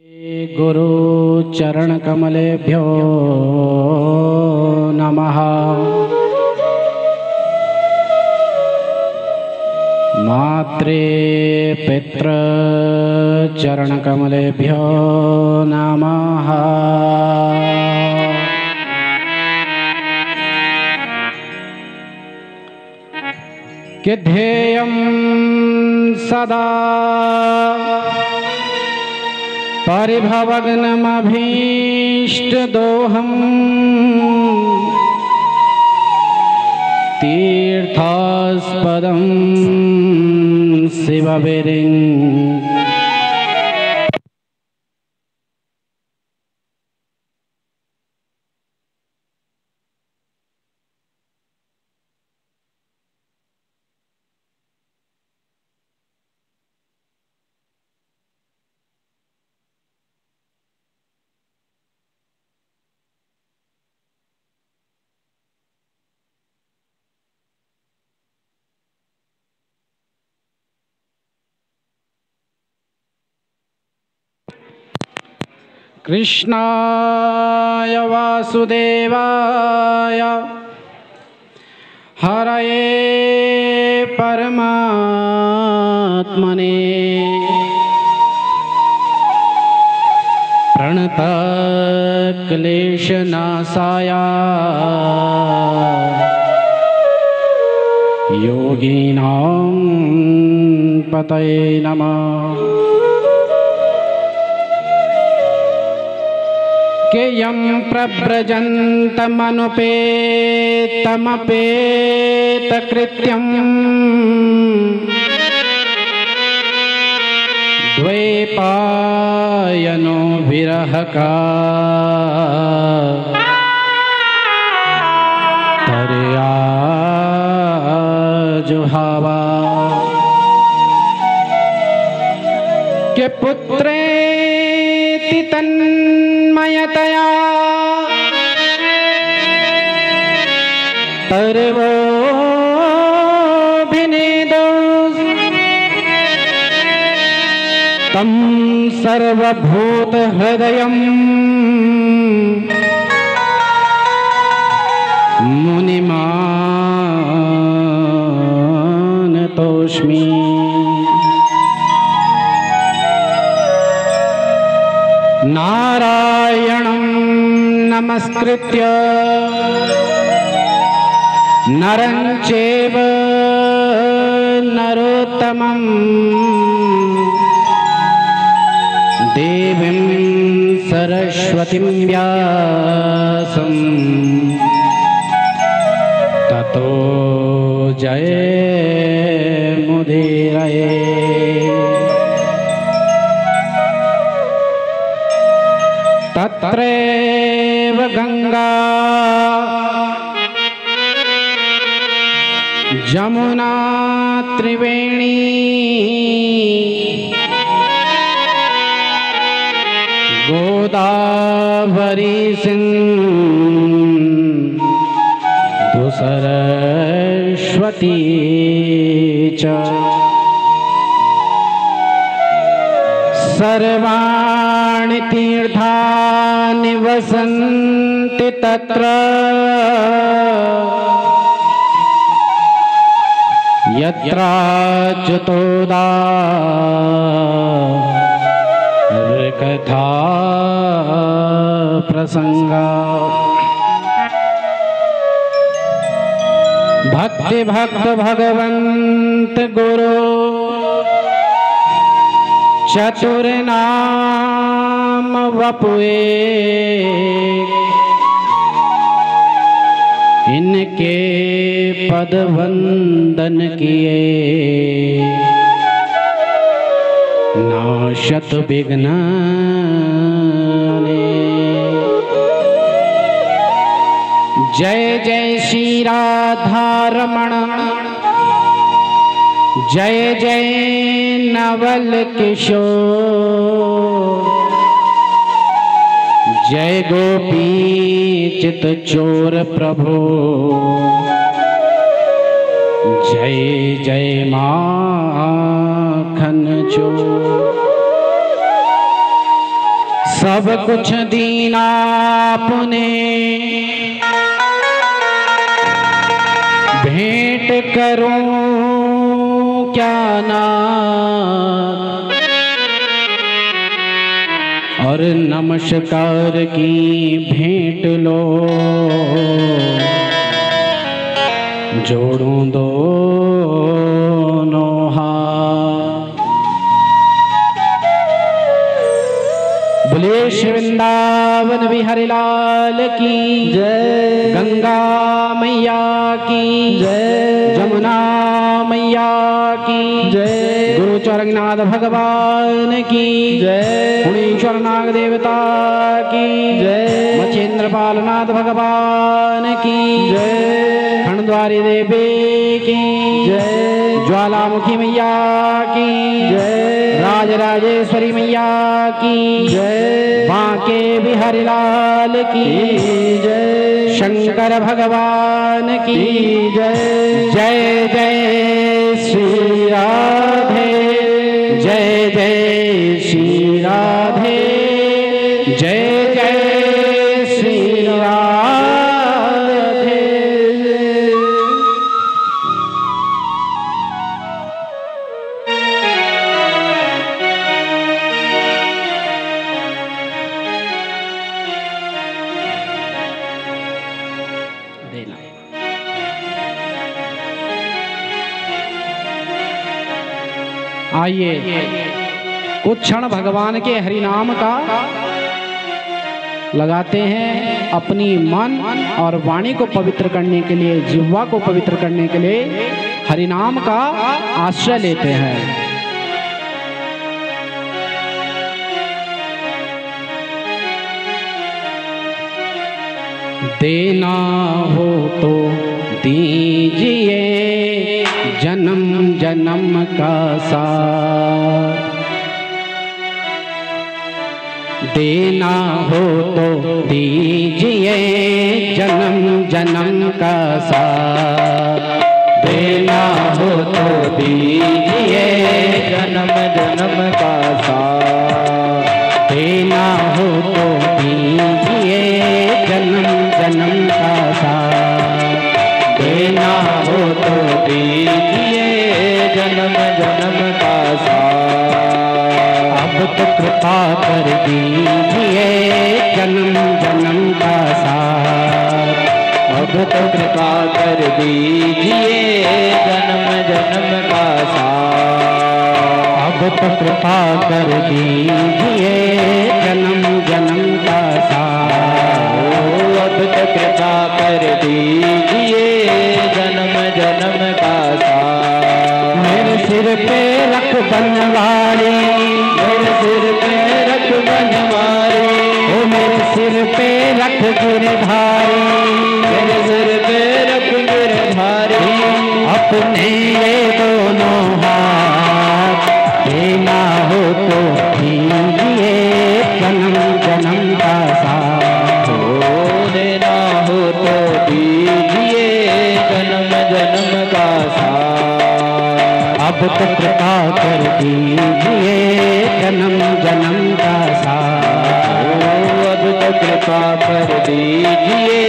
गुरु चरण कमलेभ्यो नमः। मात्रे पितृ चरण कमलेभ्यो नमः। कि ध्येयं सदा परिभवग्नमभीष्टदोहम् तीर्थास्पदं शिवविरिं कृष्णाय वासुदेवाय हरये परमात्मने प्रणतक्लेशनाशाय योगिनां पतये नमः। के यं प्रव्रजन्तमनुपेतमपेतकृत्यं द्वैपायनो विरहकातर्या जुहावा के पुत्रेति तन्मयतया सर्वोऽभिनेदो तं सर्वभूतहृदयं मुनिमानतोऽस्मि। नारायणं नमस्कृत्य नरं चैव नरोत्तमं देवीं सरस्वतीं व्यासं ततो जयमुदीरये। तत्रैव गंगा जमुना त्रिवेणी गोदावरी सिन्धु सरस्वती च सर्वाणि तीर्थानि वसन्ति तत्र यत्राच्युतोदारकथा प्रसंगा। भक्ति भक्त भगवंत गुरु चतुर नाम वपुए इनके पद वंदन किए नाशत विघ्न। जय जय श्री राधा रमण जय जय नवल किशोर जय गोपी चित चोर प्रभु जय जय माखन चोर। सब कुछ दीना आपने, भेंट करूं क्या नाथ, और नमस्कार की भेंट लो, जोड़ूं दोनों हाथ। बोले श्री वृंदावन बिहारी लाल की जय, गंगा मैया की जय, जमुना मैया की जय, गुरु चौरंगनाथ भगवान की जय, गुणेश्वर नाग देवता की जय, मच्छेंद्रपाल नाथ भगवान की जय, खंडद्वारी देवी की जय, ज्वालामुखी मैया की जय, राजराजेश्वरी मैया की जय, बांके बिहारी लाल की जय, शंकर भगवान की जय। जय जय श्री राधे, जय जय श्री राधे, जय जय श्री राधे। आइए कुछ क्षण भगवान के हरि नाम का लगाते हैं, अपनी मन और वाणी को पवित्र करने के लिए, जिह्वा को पवित्र करने के लिए हरि नाम का आश्रय लेते हैं। देना हो तो दीजिए जन्म जन्म का साथ, देना हो तो दीजिए जन्म जन्म का साथ, देना हो तो दीजिए जन्म जन्म का साथ, देना हो तो दीजिए जन्म जन्म का साथ, देना हो तो दीजिए जन्म जन्म का साथ। अब तो कृपा कर दीजिए जन्म जन्म का साथ, अब तो कृपा कर दीजिए जन्म जन्म का साथ, अब तो कृपा कर दीजिए जन्म जन्म का साथ, अब तो कृपा कर दीजिए जन्म जन्म का साथ। मेरे सिर पे रख बनवारी, मेरे सिर पे रख बनवारी, ओ मेरे सिर पे रख गिरधारी, मेरे सिर पे रख गिरधारी, अपने ये दोनों हाथ, देना हो तो दीजिए जन्म जन्म का साथ, देना हो तो दीजिए जन्म जन्म का साथ। अब तो कृपा कर दीजिए जन्म जन्म का साथ, अब तो कृपा कर दीजिए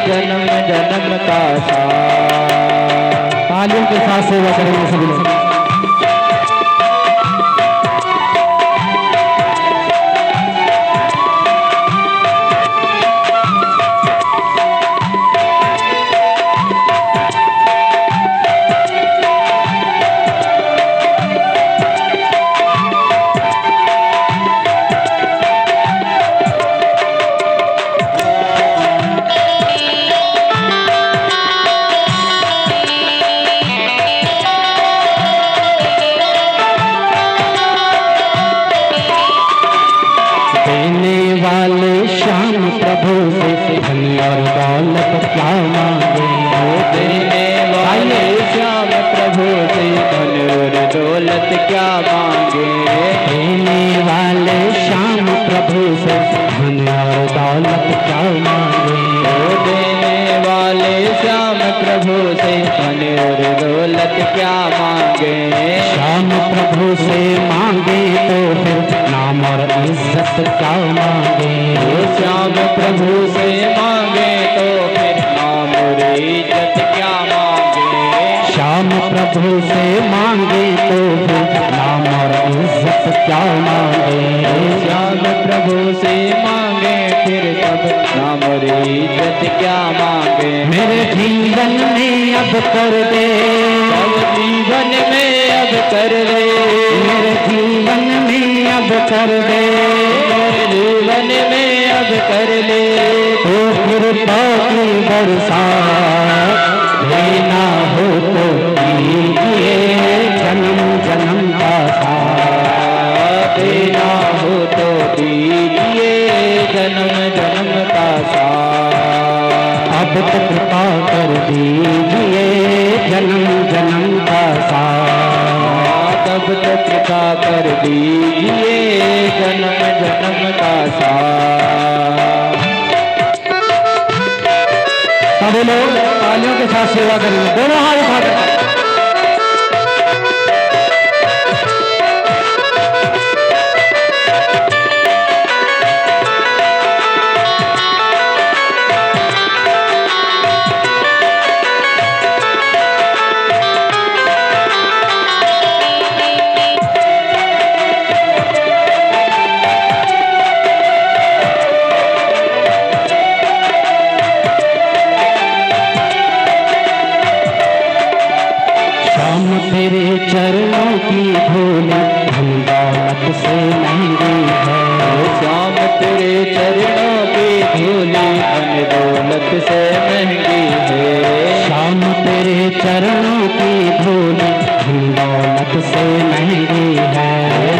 जन्म जन्म का साथ। तालियों के साथ सेवा करेंगे सभी लोग। और इज्जत क्या मांगे। श्याम प्रभु से मांगे तो फिर नाम और इज्जत क्या मांगे। श्याम प्रभु से मांगे तो फिर नाम और इज्जत क्या मांगे। श्याम प्रभु से मांगे फिर सब नाम और इज्जत क्या मांगे। मेरे जीवन में अब कर दे, सब जीवन में अब कर दे, मेरे जीवन में अब कर दे, मेरे जीवन में अब कर ले। तो कृपा की बरसात देना हो तो दीजिए, जन्म जन्म का साथ देना हो तो दीजिए, जन्म जन्म का साथ। अब तो कृपा कर दीजिए, जन्म जन्म का साथ। अब तो कृपा कर दीजिए, जन्म जन्म का साथ। सभी लोग तालियों के साथ सेवा करेंगे, दोनों हाथ उठाकर। तेरे चरणों की धूल धन दौलत से महंगी है। श्याम तेरे चरणों की धूल धन दौलत से महंगी है। श्याम तेरे चरणों की धूल धन दौलत से महंगी है।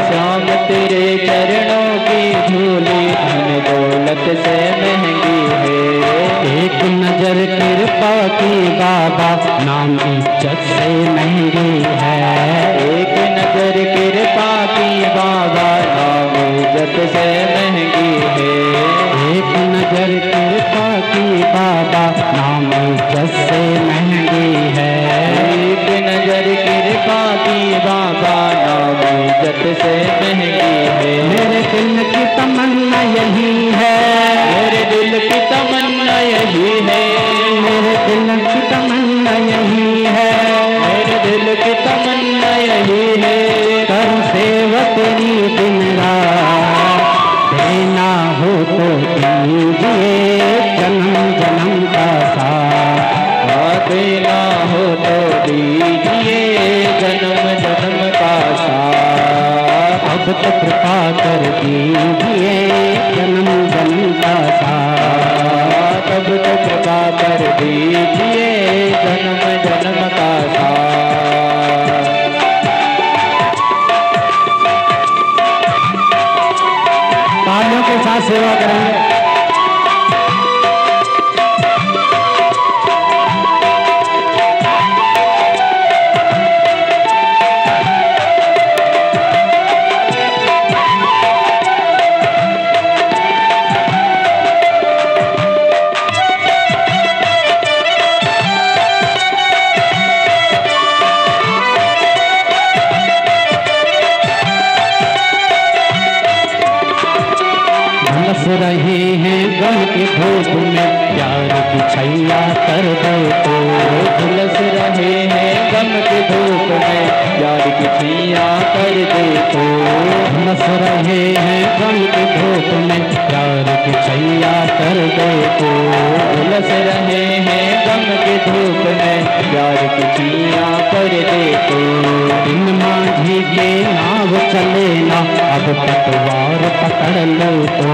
श्याम तेरे चरणों की धूल धन दौलत से महंगी है। एक नजर कृपा की बाबा नाम इज्जत से महंगी है। एक नजर कृपा की बाबा नाम इज्जत से महंगी है। एक नजर कृपा की बाबा नाम इज्जत से महंगी है। एक नजर कृपा की बाबा नाम इज्जत से महंगी है। मेरे दिल की तमन्ना यही है, मेरे दिल की तमन्ना यही है। मेरे दिल की तमन्ना यही है, मेरे दिल की तमन्ना यही है। करूं सेवा तेरी दिन रात, देना हो तो दीजिए, जन्म जन्म का साथ। देना हो तो दीजिए, जन्म जन्म का साथ। अब तो कृपा कर दीजिए, जन्म जन्म का साथ। अब तो कृपा कर दीजिए, जन्म जन्म का साथ। तालियों के साथ सेवा करेंगे। रहे हैं गम के धूप में, प्यार की छैया कर दो तो। झुलस रहे हैं गम के धूप में, प्यार की छैया कर दे तो। झुलस रहे हैं गम के धूप में, प्यार की छैया कर दो तो। झुलस रहे हैं गम के धूप में, प्यार की छैया कर दे तो। इन माझी के नाव चले ना, अब पतवार पकड़ लो तो।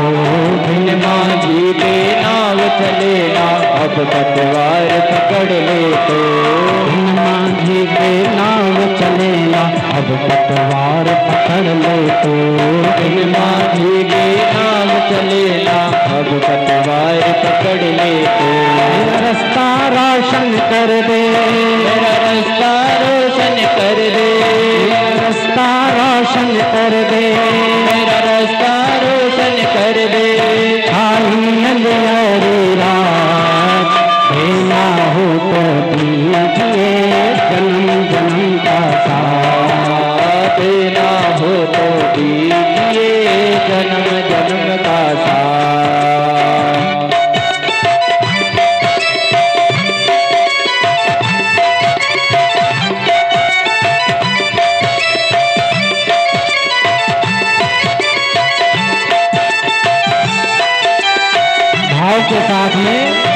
बिन माझी के नाव चले ना, अब पतवार पकड़ ले तो। बिन माझी के नाव चले ना, अब पतवार पकड़ लो तो। बिन माझी के नाव चले ना, अब पतवार पकड़ ले तो। मेरा रास्ता रोशन कर दे, मेरा रास्ता रोशन कर दे। मेरा रास्ता रोशन कर दे, मेरा रास्ता रोशन कर दे। खाई अंधियारी रात, देना हो तो दीजिए, जन्म जन्म का साथ। देना हो तो दीजिए, भाव के साथ में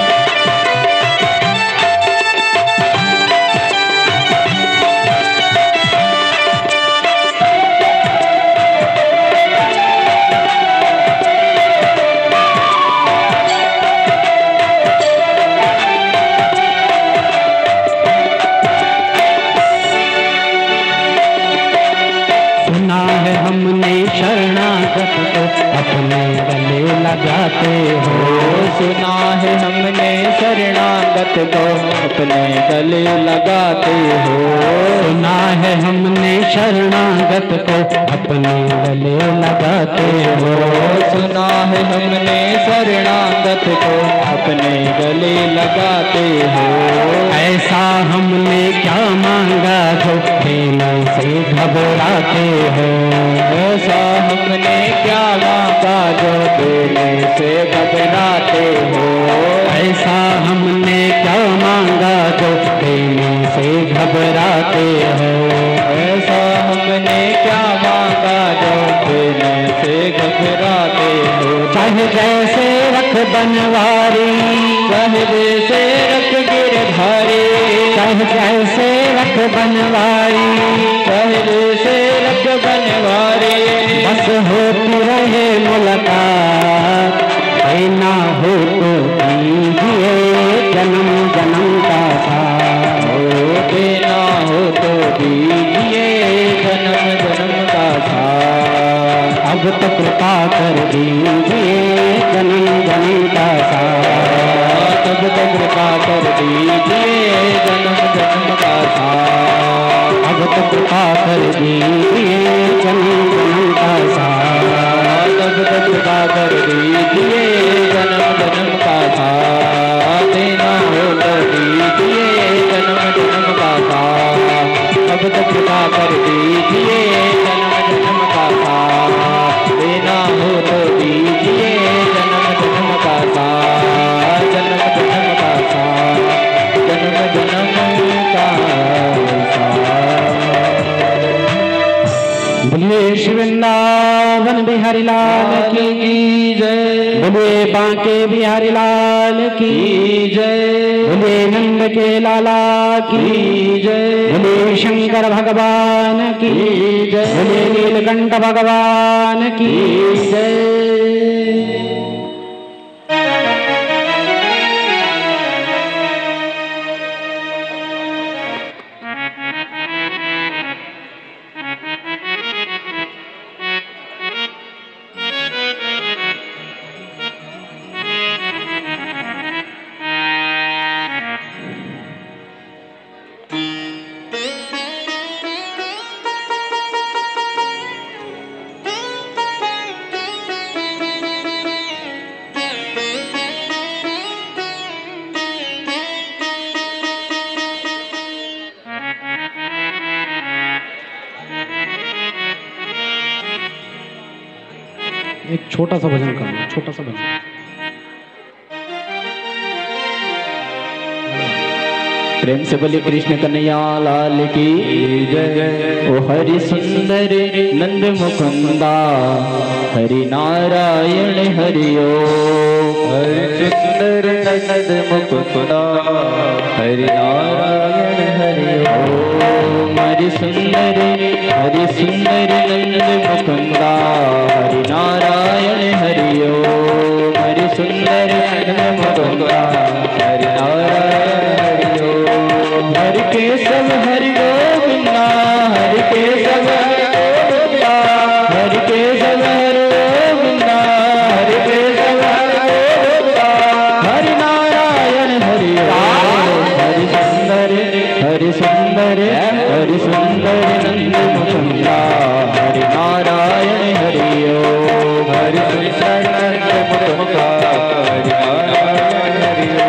लगाते हो। सुना है हमने शरणागत को अपने गले लगाते हो। सुना है हमने शरणागत को अपने गले लगाते हो। सुना है हमने शरणागत को अपने गले लगाते हो। ऐसा हमने क्या मांगा जो देने से घबराते हो। ऐसा हमने क्या मांगा जो देने से घबराते हो। ऐसा हमने क्या मांगा जो देने से घबराते हो। ऐसा हमने क्या मांगा जो देने से घबराते हो। चाहे जैसे रख बनवारी, चाहे जैसे रख गिरधारी, चाहे जैसे रख बनवारी, चाहे जैसे रख बनवारी, बस होती रहे मुलाकात, ना हो तो दीजिए जन्म जन्म का साथ। देना हो तो दीजिए जन्म जन्म का साथ। अब तो कृपा कर दीजिए जन्म जन्म का साथ। अब तो कृपा कर दीजिए जन्म जन्म का साथ। अब तो कृपा कर दीजिए जन्म जन्म का साथ। अब तो कृपा कर दीजिए जन्म जन्म का साथ। देना हो तो दीजिए जन्म जन्म का साथ। अब तो कृपा कर दीजिए जन्म जन्म का साथ। देना हो तो दीजिए जन्म जन्म का साथ। जन्म जन्म का साथ। जन्म जन्म का साथ। बोलिए श्री वृंदावन बिहारी लाल की जय। बोलिए बांके बिहारी लाल की जय। बोलिए नंद के लाला की जय। बोलिए शंकर भगवान की जय। बोलिए नीलकंठ भगवान की जय। एक छोटा सा भजन कर लो, छोटा सा भजन। प्रेम से बोले कृष्ण कन्हैया लाल की जय। ओ हरि सुंदर नंद मुकुंदा हरि नारायण हरिओ। हरि सुंदर नंद मुकुंदा हरि नारायण हरिओ। हरि सुंदर नंद मुकुंदा हरि नारायण हरिओ। हरि सुंदर नंद मुकुंदा हरि नारायण हरिओ। हरि केशव हरि गोविंदा हरि केशव हरि गोविंदा हरि केशव हरि गोविंदा हरि केशव हरि गोविंदा हरि नारायण हरि हरि सुंदर नंद मुकुंदा हरि नारायण हरि हरि सुंदर नंद मुकुंदा हरि नारायण हरि।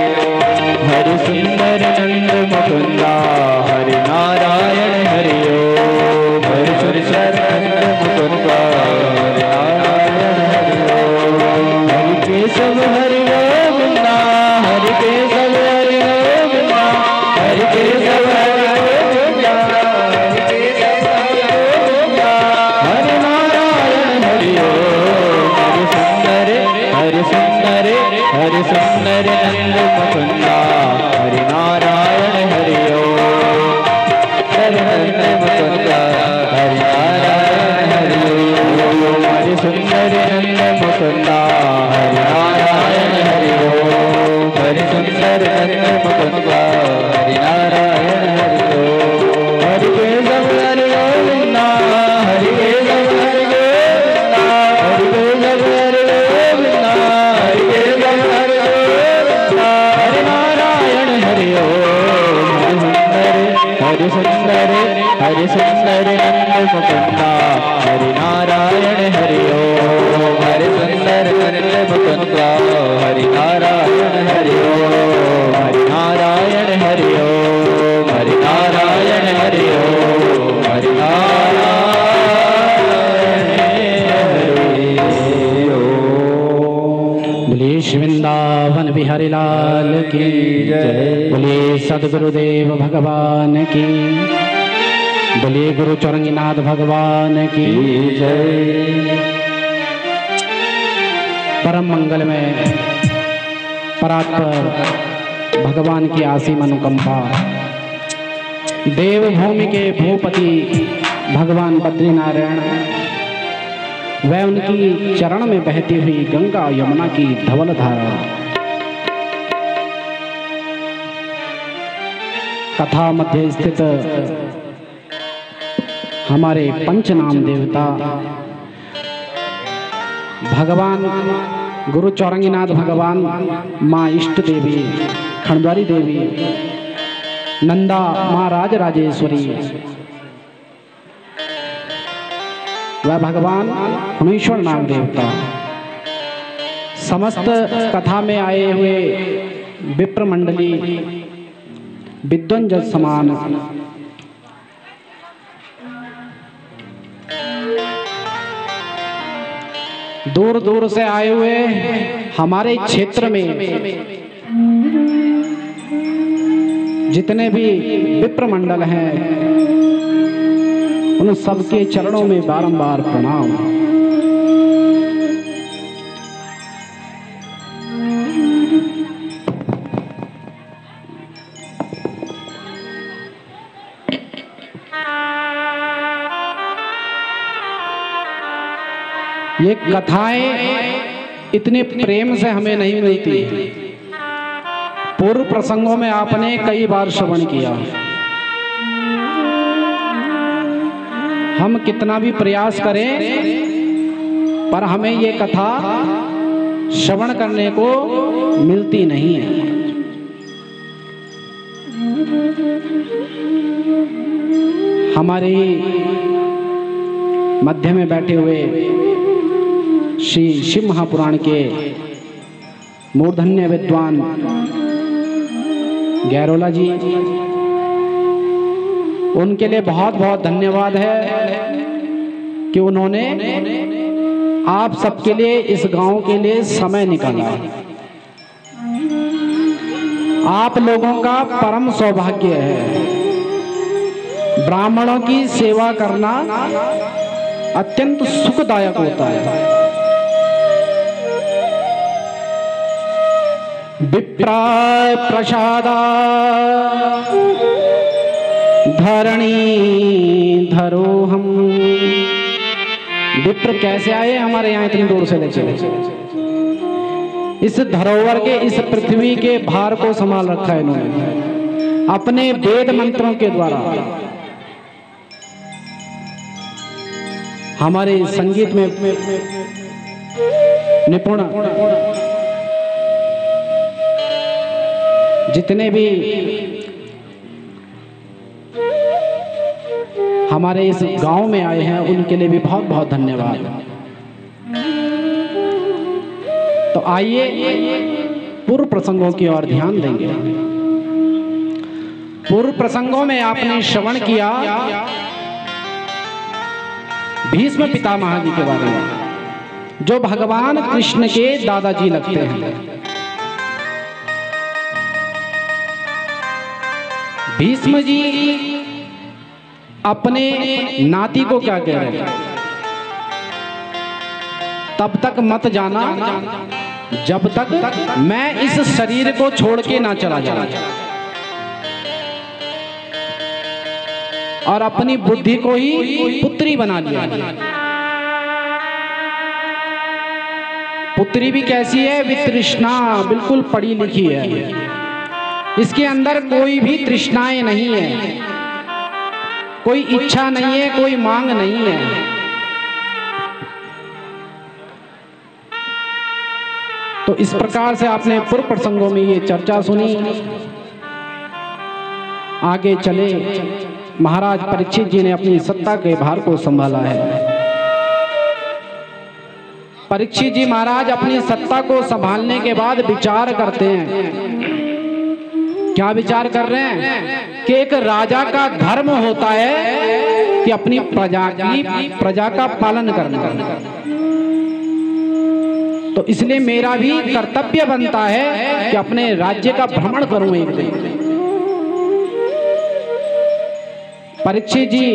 सुंदर नंद मुकुंदा हरि नारायण हरि ओम। नंद मुकुंदा हरि नारायण हरि ओम। हरि सुंदर नंद मुकुंदा हरि नारायण हरि ओम। हरि सुंदर नंद मुकुंदा हरि नारायण हरि ओम। हरि केशव हरि गोविंदा हरि केशव हरि गोविंदा हरि केशव हरि गोविंदा हरि केशव हरि गोविंदा हरि नारायण हरि ओम। हरि सुंदर हरि सुंदर नंद मुकुंदा हरि नारायण हरि ओम। हरि सुंदर नंद मुकुंदा हरि नारायण हरि ओम। हरि नारायण हरि ओम। हरि नारायण हरि ओम। हरि नारायण हरि ओम। बोलिए श्री वृंदावन बिहारी लाल की जय। बोलिए सदगुरुदेव भगवान की। बोलिए गुरु चौरंगीनाथ भगवान की जय। परम मंगल में परात्पर भगवान की असीम अनुकंपा, देवभूमि के भूपति भगवान बद्रीनारायण व उनकी चरण में बहती हुई गंगा यमुना की धवल धारा, कथा मध्य स्थित हमारे पंचनाम देवता भगवान गुरु चौरंगीनाथ भगवान, माँ इष्ट देवी खंडवारी देवी, नंदा माँ राज राजेश्वरी वह भगवान हनुमेश्वर नाम देवता, समस्त कथा में आए हुए विप्र मंडली, विद्वन जन समान, दूर दूर से आए हुए हमारे क्षेत्र में जितने भी विप्र मंडल हैं, उन सबके चरणों में बारंबार प्रणाम। ये कथाएं इतने प्रेम से हमें नहीं मिलती। पूर्व प्रसंगों में आपने कई बार श्रवण किया, हम कितना भी प्रयास करें पर हमें ये कथा श्रवण करने को मिलती नहीं है। हमारे मध्य में बैठे हुए श्री शिव महापुराण के मूर्धन्य विद्वान गैरोला जी, उनके लिए बहुत बहुत धन्यवाद है कि उन्होंने आप सबके लिए, इस गांव के लिए समय निकाला। आप लोगों का परम सौभाग्य है। ब्राह्मणों की सेवा करना अत्यंत सुखदायक होता है। विप्राय प्रसादा धरणी धरो हम। विप्र कैसे आए हमारे यहाँ इतनी दूर से लेके? इस धरोहर के, इस पृथ्वी के भार को संभाल रखा है इन्होंने अपने वेद मंत्रों के द्वारा। हमारे संगीत में निपुण जितने भी हमारे इस गांव में आए हैं, उनके लिए भी बहुत बहुत धन्यवाद। तो आइए पूर्व प्रसंगों की ओर ध्यान देंगे। पूर्व प्रसंगों में आपने श्रवण किया भीष्म पितामह जी के बारे में, जो भगवान कृष्ण के दादाजी लगते हैं। भीष्म जी अपने नाती को क्या कह रहे हैं? तब तक मत जाना जब तक मैं इस शरीर को छोड़ के ना चला जाऊं और अपनी बुद्धि को ही पुत्री बना लिया। पुत्री भी कैसी है? वितृष्णा, बिल्कुल पढ़ी लिखी है, इसके अंदर कोई भी तृष्णाएं नहीं है, कोई इच्छा नहीं है, कोई मांग नहीं है। तो इस प्रकार से आपने पूर्व प्रसंगों में ये चर्चा सुनी। आगे चले महाराज परीक्षित जी ने अपनी सत्ता के भार को संभाला है। परीक्षित जी महाराज अपनी सत्ता को संभालने के बाद विचार करते हैं। क्या विचार कर रहे हैं? कि एक राजा का धर्म होता है कि अपनी प्रजा का पालन करना, तो इसलिए मेरा भी कर्तव्य बनता है कि अपने राज्य का भ्रमण करूं एक दिन। परीक्षित जी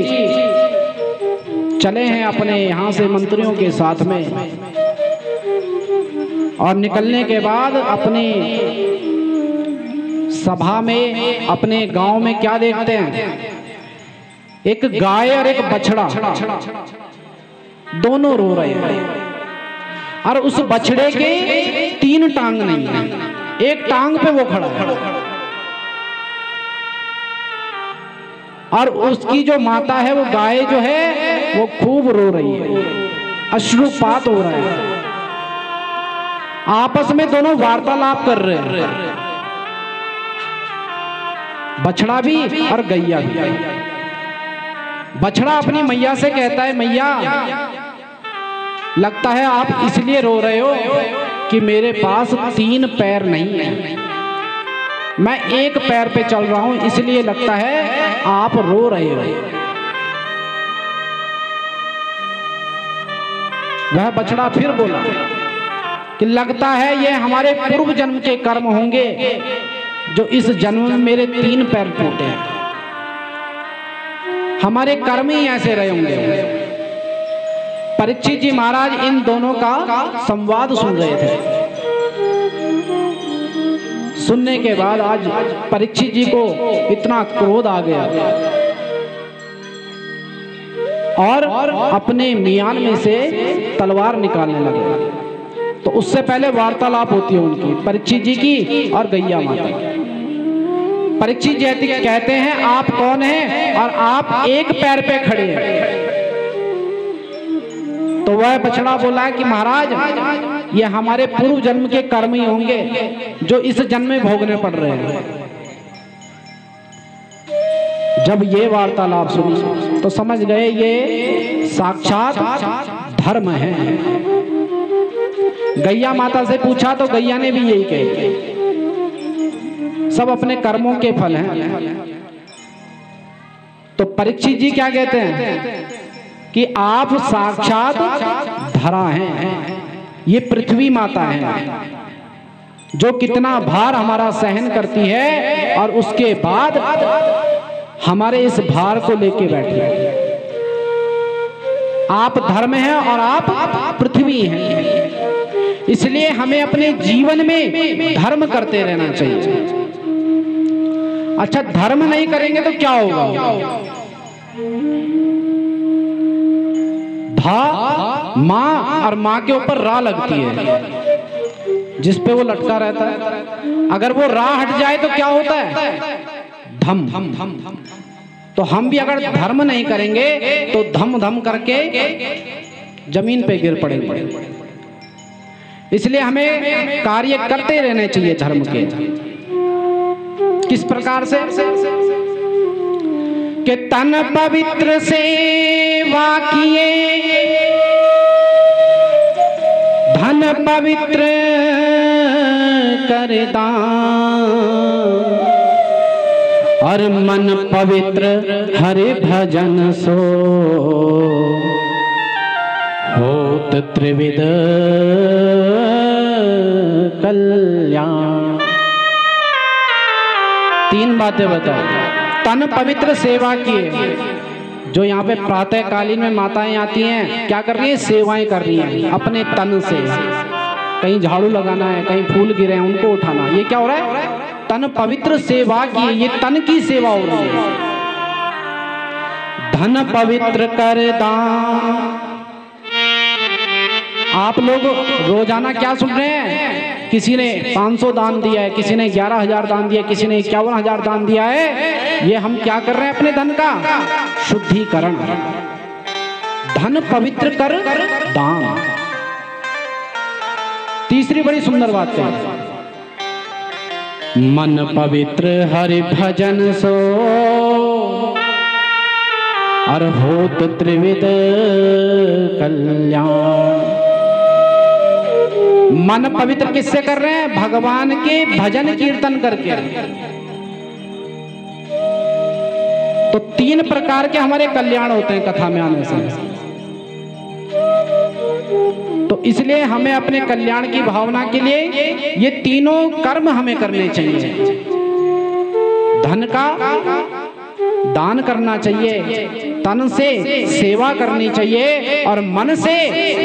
चले हैं अपने यहां से मंत्रियों के साथ में, और निकलने के बाद अपनी सभा में अपने गांव में क्या देखते हैं? एक गाय और एक बछड़ा दोनों रो रहे हैं, और उस बछड़े के 3 टांग नहीं है, एक टांग पे वो खड़ा है, और उसकी जो माता है वो गाय जो है वो खूब रो रही है, अश्रुपात हो रहा है। आपस में दोनों वार्तालाप कर रहे हैं, बछड़ा भी और गैया भी। बछड़ा अपनी मैया से कहता है, मैया लगता है आप इसलिए रो रहे हो कि मेरे पास 3 पैर नहीं है, मैं एक पैर पे चल रहा हूं, इसलिए लगता है आप रो रहे हो। वह बछड़ा फिर बोला कि लगता है ये हमारे पूर्व जन्म के कर्म होंगे जो इस जन्म में मेरे 3 पैर टूटे हैं, हमारे कर्म ही ऐसे रहे होंगे। परीक्षित जी महाराज इन दोनों का संवाद सुन रहे थे। सुनने के बाद आज परीक्षित जी को इतना क्रोध आ गया और अपने मियान में से तलवार निकालने लगे। तो उससे पहले वार्तालाप होती है उनकी, परीक्षित जी की और गैया माता। परीक्षित जी कहते हैं आप कौन हैं और आप एक पैर पे खड़े हैं। तो वह बछड़ा बोला कि महाराज ये हमारे पूर्व जन्म के कर्म ही होंगे जो इस जन्म में भोगने पड़ रहे हैं। जब ये वार्तालाप सुनी तो समझ गए ये साक्षात धर्म है। गैया माता से पूछा तो गैया ने भी यही कही, सब अपने कर्मों के फल हैं। तो परीक्षित जी क्या कहते हैं कि आप साक्षात धरा हैं, ये पृथ्वी माता है जो कितना भार हमारा सहन करती है और उसके बाद हमारे इस भार को लेके बैठी। आप धर्म हैं और आप पृथ्वी हैं, इसलिए हमें अपने जीवन में धर्म करते रहना चाहिए। अच्छा, धर्म नहीं करेंगे तो क्या होगा? धा माँ और माँ के ऊपर रा लगती है जिस पे वो लटका रहता है, अगर वो रा हट जाए तो क्या होता है? धम। तो हम भी अगर धर्म नहीं करेंगे तो धम धम करके जमीन पे गिर पड़ेंगे। इसलिए हमें कार्य करते रहने चाहिए धर्म के। किस प्रकार से? कि तन पवित्र सेवा किए, धन पवित्र कर दान, और मन पवित्र हरि भजन सो होत त्रिविध कल्याण। 3 बातें बताई। तन पवित्र सेवा किए, जो यहाँ पे प्रातः कालीन में माताएं आती हैं क्या कर रही हैं? सेवाएं कर रही हैं अपने तन से। कहीं झाड़ू लगाना है, कहीं फूल गिरे हैं उनको उठाना, ये क्या हो रहा है? तन पवित्र सेवा की, ये तन की सेवा हो रही है। धन पवित्र कर दान। आप लोग रोजाना क्या सुन रहे हैं? किसी ने 500 दान दिया है, किसी ने 11,000 दान दिया, किसी ने 51,000 दान दिया है। ये हम क्या कर रहे हैं? अपने धन का शुद्धिकरण। धन पवित्र कर दान। तीसरी बड़ी सुंदर बात है, मन पवित्र हरि भजन सो और होत त्रिविध कल्याण। मन पवित्र किससे कर रहे हैं? भगवान के भजन कीर्तन करके। तो 3 प्रकार के हमारे कल्याण होते हैं कथा में आने से। तो इसलिए हमें अपने कल्याण की भावना के लिए ये तीनों कर्म हमें करने चाहिए। धन का दान करना चाहिए, तन से सेवा करनी चाहिए और मन से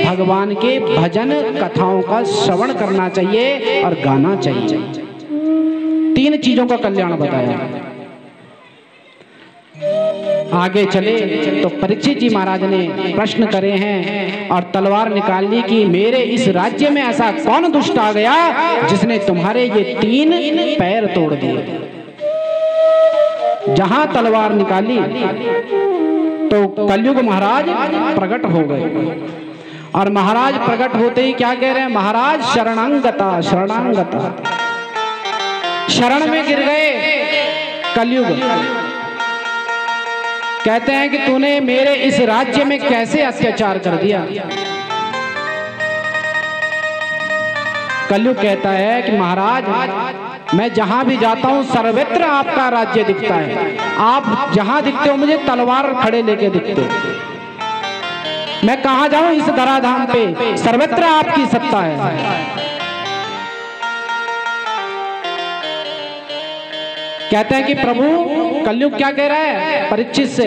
भगवान के भजन कथाओं का श्रवण करना चाहिए और गाना चाहिए। 3 चीजों का कल्याण बताया। आगे चले तो परीक्षित जी महाराज ने प्रश्न करे हैं और तलवार निकाल ली कि मेरे इस राज्य में ऐसा कौन दुष्ट आ गया जिसने तुम्हारे ये 3 पैर तोड़ दिए। जहां तलवार निकाली तो कलयुग महाराज प्रकट हो गए और महाराज प्रकट होते ही क्या कह रहे हैं? महाराज शरणांगता, शरणांगता, शरण में गिर गए। कलयुग कहते हैं कि तूने मेरे इस राज्य में कैसे अत्याचार कर दिया। कलयुग कहता है कि महाराज मैं जहां भी जाता हूं सर्वत्र आपका राज्य दिखता है। आप जहां दिखते हो मुझे तलवार खड़े लेके दिखते हो। मैं कहां जाऊं इस धराधाम पे, सर्वत्र आपकी सत्ता है। कहते हैं कि प्रभु, कलयुग क्या कह रहा है परीक्षित से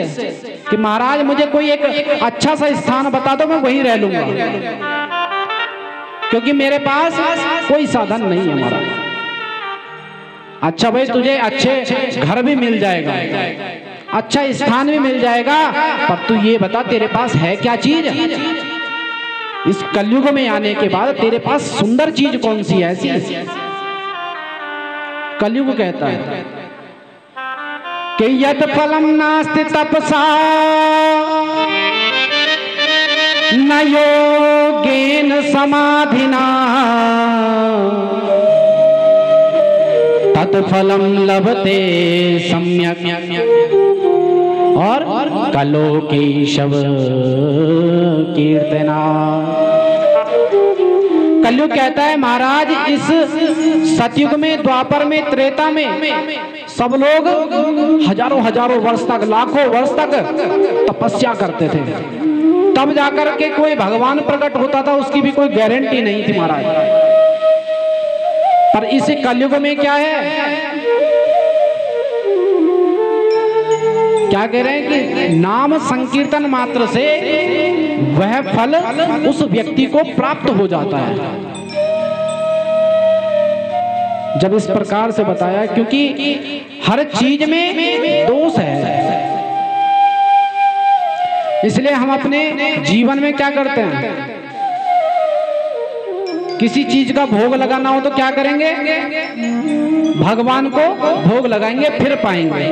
कि महाराज मुझे कोई एक अच्छा सा स्थान बता दो, मैं वहीं रह लूंगा, क्योंकि मेरे पास कोई साधन नहीं है महाराज। अच्छा भाई, तुझे अच्छे घर भी मिल जाएगा, अच्छा स्थान भी मिल जाएगा, पर तू ये बता तेरे पास है क्या चीज? इस कलयुग में आने के बाद तेरे पास सुंदर चीज कौन सी है ऐसी? कलयुग कहता है कि यत् फलम नास्ति तपसा न योगेन समाधिना तत्फलम लभते सम्यक और कलो केशव कीर्तना। कलयुग कहता है महाराज इस सतयुग में, द्वापर में, त्रेता में सब लोग हजारों हजारों वर्ष तक, लाखों वर्ष तक तपस्या करते थे, तब जाकर के कोई भगवान प्रकट होता था, उसकी भी कोई गारंटी नहीं थी महाराज। पर इस कलयुग में क्या है? क्या कह रहे हैं कि नाम संकीर्तन मात्र से वह फल उस व्यक्ति को प्राप्त हो जाता है। जब इस प्रकार से बताया, क्योंकि हर चीज में दोष है, इसलिए हम अपने जीवन में क्या करते हैं? किसी चीज का भोग लगाना हो तो क्या करेंगे? भगवान को भोग लगाएंगे फिर पाएंगे।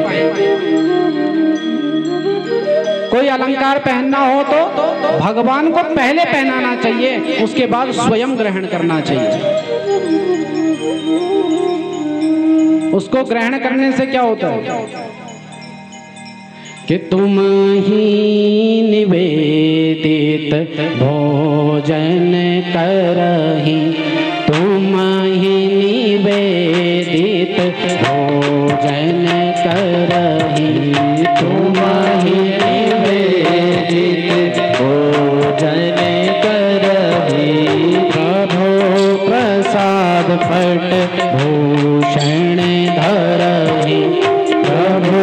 कोई अलंकार पहनना हो तो भगवान को पहले पहनाना चाहिए, उसके बाद स्वयं ग्रहण करना चाहिए। उसको ग्रहण करने से क्या होता है कि तुम ही निवेदित भोजन करहि, तुम ही निवेदित भोजन करहि, तुम ही निवेदित भोजन करहि, प्रभो प्रसाद पट भूषण धरहि, प्रभो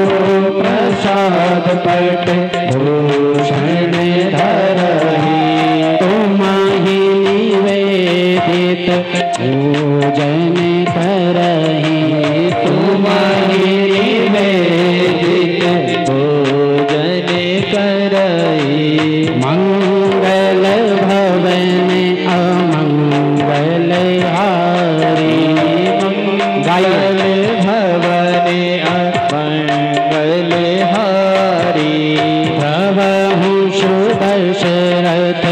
प्रसाद पट भूषण धरहि, तुम ही निवेदित भवने मंगल हारी प्रभु सुदशरथ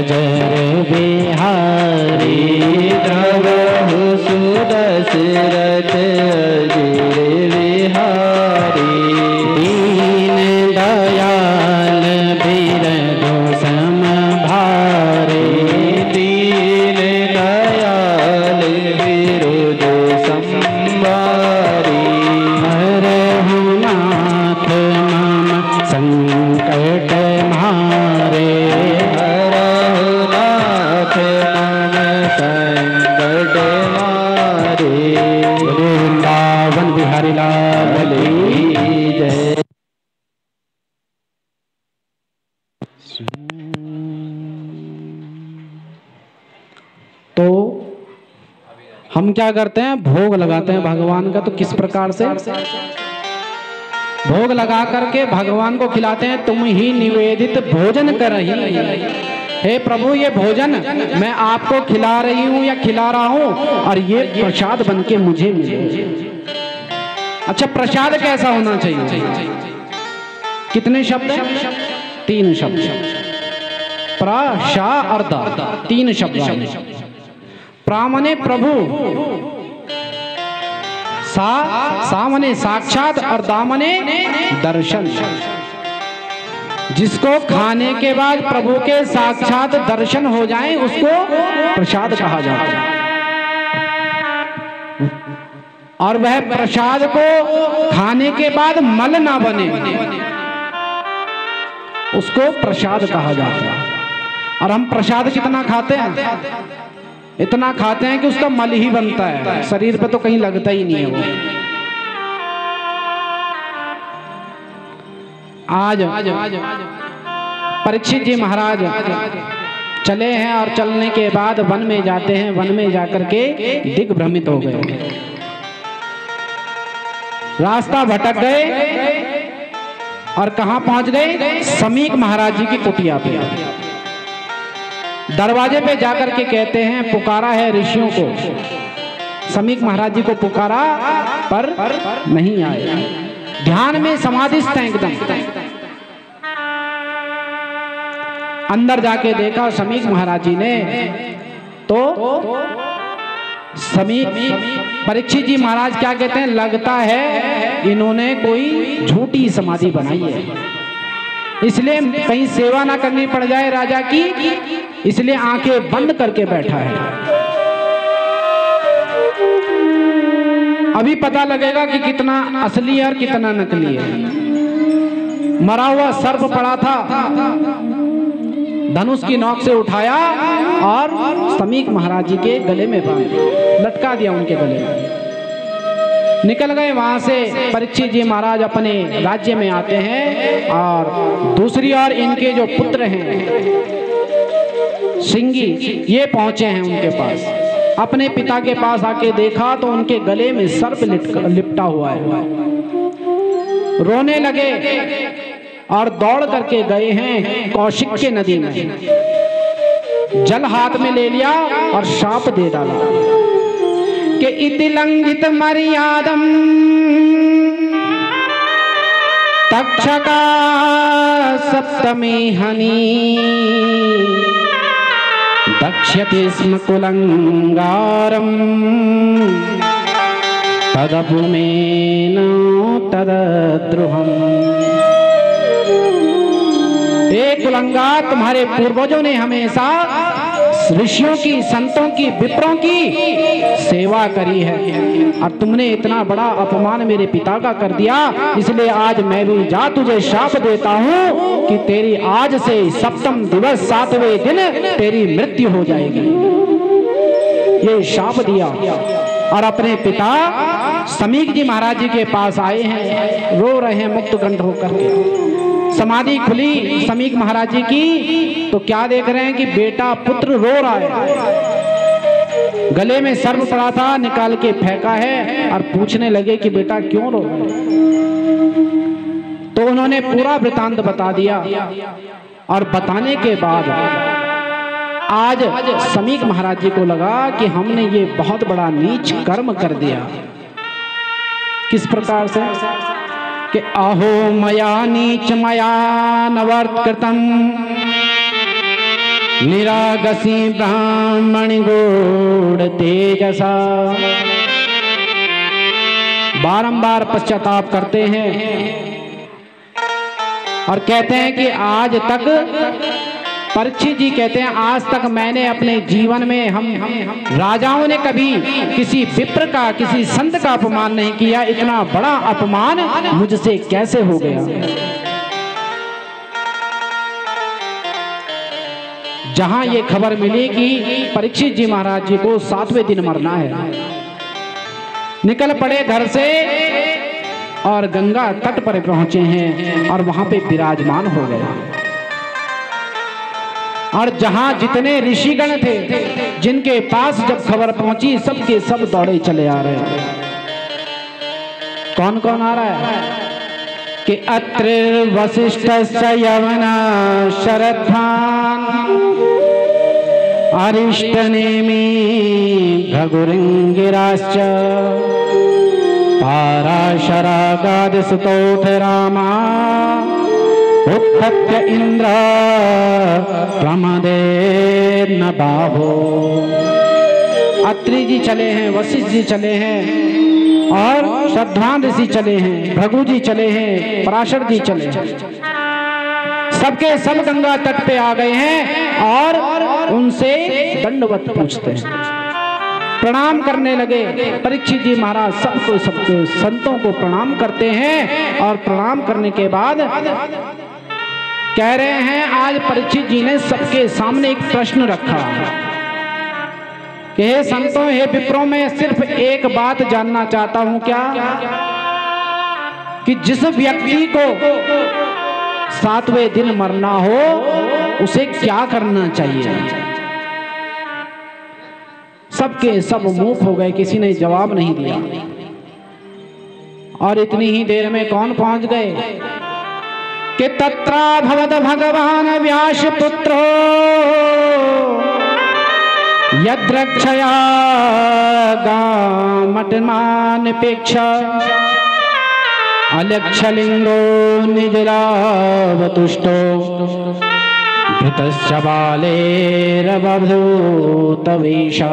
जर बिहारी प्रभु सुदशरथ अजर बिहारी दीन दयाल बिरधो सम भारे दीन दयाल विरुद्ध संवारी हरहु नाथ मम संकट मारे हरहु नाथ मम संकट मारे वृंदावन बिहारी लाल की जय। तो हम क्या करते हैं, भोग लगाते हैं भगवान का। तो किस प्रकार से भोग लगा करके भगवान को खिलाते हैं। तुम ही निवेदित भोजन कर रही, हे प्रभु ये भोजन मैं आपको खिला रही हूँ या खिला रहा हूँ और ये प्रसाद बन के मुझे मिले। अच्छा, प्रसाद कैसा होना चाहिए? कितने शब्द हैं? 3 शब्द, प्रा, शा और दा, 3 शब्द। प्रा मने प्रभु, सा मने साक्षात और दा मने दर्शन। जिसको खाने के बाद प्रभु के साक्षात दर्शन हो जाए उसको प्रसाद कहा जाता है। और वह प्रसाद को खाने के बाद मल ना बने उसको प्रसाद कहा जाता है। और हम प्रसाद कितना खाते हैं? इतना खाते हैं कि उसका मल ही बनता है, शरीर पे तो कहीं लगता ही नहीं है वो। आज परीक्षित जी महाराज चले हैं और चलने के बाद वन में जाते हैं। वन में जाकर के दिग्भ्रमित हो गए, रास्ता भटक गए और कहां पहुंच गए? समीक महाराज जी की कुटिया पे। दरवाजे पे जाकर के कहते हैं, पुकारा है ऋषियों को। समीक महाराज जी को पुकारा पर नहीं आए। ध्यान में समाधिस्थ हैं एकदम। अंदर जाके देखा समीक महाराज जी ने, तो परीक्षित जी महाराज क्या कहते हैं? लगता है इन्होंने कोई झूठी समाधि बनाई है, इसलिए कहीं सेवा ना करनी पड़ जाए राजा की, इसलिए आंखें बंद करके बैठा है। अभी पता लगेगा कि कितना असली है और कितना नकली है। मरा हुआ सर्प पड़ा था, धनुष की नोक से उठाया और समीक महाराज जी के गले में बांध लटका दिया, उनके गले में। निकल गए वहां से। परीक्षित जी महाराज अपने राज्य में आते हैं और दूसरी ओर इनके जो पुत्र हैं सिंगी, ये पहुंचे हैं उनके पास। अपने पिता के पास आके देखा तो उनके गले में सर्प लिपटा हुआ है। रोने लगे और दौड़ करके गए हैं कौशिक के नदी में। जल हाथ में ले लिया और शाप दे डाला कि इति लंघित मर्यादम तक्षका सप्तमी हनी दक्ष्यति स्म कुलंगारम तदपुमेन तदद्रुहम। एक कुलंगार, तुम्हारे पूर्वजों ने हमेशा ऋषियों की, संतों की, विप्रों की सेवा करी है और तुमने इतना बड़ा अपमान मेरे पिता का कर दिया, इसलिए आज मैं भी जा तुझे शाप देता हूँ कि तेरी आज से सप्तम दिवस 7वें दिन तेरी मृत्यु हो जाएगी। ये शाप दिया और अपने पिता समीक जी महाराज जी के पास आए हैं, रो रहे हैं मुक्त कंठ होकर के। समाधि खुली समीक महाराज जी की तो क्या देख रहे हैं कि बेटा पुत्र रो रहा है। गले में सर्प पड़ा था, निकाल के फेंका है और पूछने लगे कि बेटा क्यों रो रहे हो? तो उन्होंने पूरा वृतांत बता दिया और बताने के बाद आज समीक महाराज जी को लगा कि हमने ये बहुत बड़ा नीच कर्म कर दिया। किस प्रकार से कि अहो मया नीच मया नवर्तकृतम निरागसी ब्राह्मण गूढ़ तेजसा। बारंबार पश्चाताप करते हैं और कहते हैं कि आज तक, परीक्षित जी कहते हैं, आज तक मैंने अपने जीवन में हम राजाओं ने कभी किसी विप्र का, किसी संत का अपमान नहीं किया। इतना बड़ा अपमान मुझसे कैसे हो गया। जहां ये खबर मिली कि परीक्षित जी महाराज जी को 7वें दिन मरना है, निकल पड़े घर से और गंगा तट पर पहुंचे हैं और वहां पे विराजमान हो गए। और जहां जितने ऋषिगण थे, जिनके पास जब खबर पहुंची, सबके सब दौड़े चले आ रहे हैं। कौन कौन आ रहा है कि अत्र वसिष्ठस्य यवना शरद्धान अरिष्टनेमी भगुरिंगिराश्च पाराशरागादिसुतोऽथ रामा उत्थत्य इंद्र प्रमदे न बाहो। अत्रि जी चले हैं, वशिष्ठ जी चले हैं और श्रद्धान ऋषि चले हैं, भृगु जी चले हैं, पराशर जी चले हैं। सबके सब गंगा तट पे आ गए हैं और उनसे दंडवत पूछते हैं, प्रणाम करने लगे। परीक्षित जी महाराज सबको सबके संतों को प्रणाम करते हैं और प्रणाम करने के बाद कह रहे हैं, आज परीक्षित जी ने सबके सामने एक प्रश्न रखा कि हे संतों, हे विप्रों, मैं सिर्फ एक बात जानना चाहता हूं, क्या कि जिस व्यक्ति को 7वें दिन मरना हो उसे क्या करना चाहिए। सबके सब मूक हो गए, किसी ने जवाब नहीं दिया। और इतनी ही देर में कौन पहुंच गए कि तत्रा भवद भगवान व्यास पुत्रो यद्रक्षया गामटमानपेक्षा अलक्षलिंगो निजलावतुष्टो भृतश्च बालेरवधूतवेशा।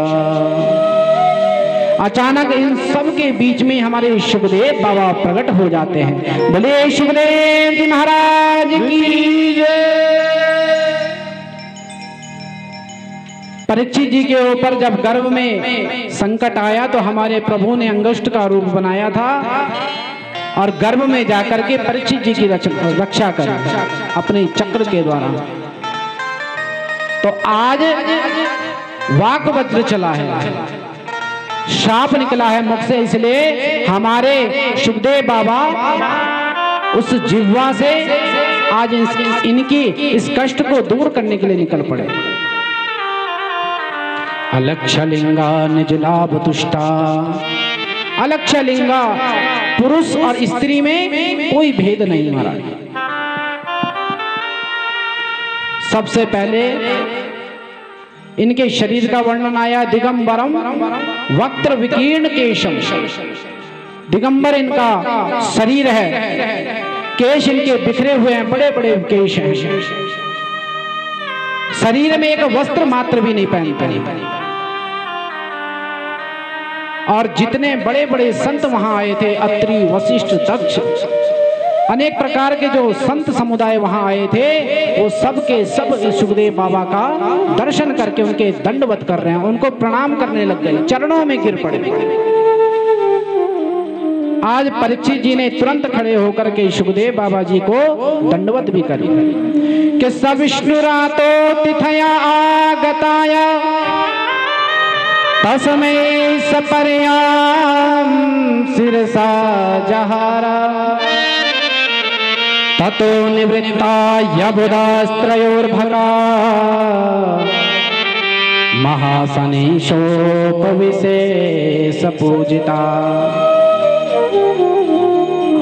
अचानक इन सब के बीच में हमारे सुखदेव बाबा प्रकट हो जाते हैं। बोले सुखदेव जी महाराज की जय। परीक्षित जी के ऊपर जब गर्भ में संकट आया तो हमारे प्रभु ने अंगुष्ठ का रूप बनाया था और गर्भ में जाकर के परीक्षित जी की रक्षा कर अपने चक्र के द्वारा। तो आज वाक वज्र चला है, शाप निकला है मुख से, इसलिए हमारे सुखदेव बाबा उस जिह्वा से आज इनकी इस कष्ट को दूर करने के लिए निकल पड़े। अलक्षलिंगा निजलाभ तुष्टा। अलक्षलिंगा, पुरुष और स्त्री में कोई भेद नहीं महाराज। सबसे पहले इनके शरीर का वर्णन आया, दिगंबरम वक्त्र विकीर्ण केशम। दिगंबर इनका शरीर है, केश इनके बिखरे हुए हैं, बड़े बड़े केश हैं। शरीर में एक वस्त्र मात्र भी नहीं पहनते। और जितने बड़े बड़े संत वहां आए थे, अत्रि, वशिष्ठ, दक्ष, अनेक प्रकार के जो संत समुदाय वहां आए थे, वो सब के सब सुखदेव बाबा का दर्शन करके उनके दंडवत कर रहे हैं, उनको प्रणाम करने लग गए, चरणों में गिर पड़े। आज परीक्षित जी ने तुरंत खड़े होकर के सुखदेव बाबा जी को दंडवत भी करी कि सविष्णुरातो तिथया आगताया तस्मै सपर्याम शिरसा जहारा ततो निवृत्ता यबुदास्त्रयोर्भगा महासनेशोपविशेष पूजिता।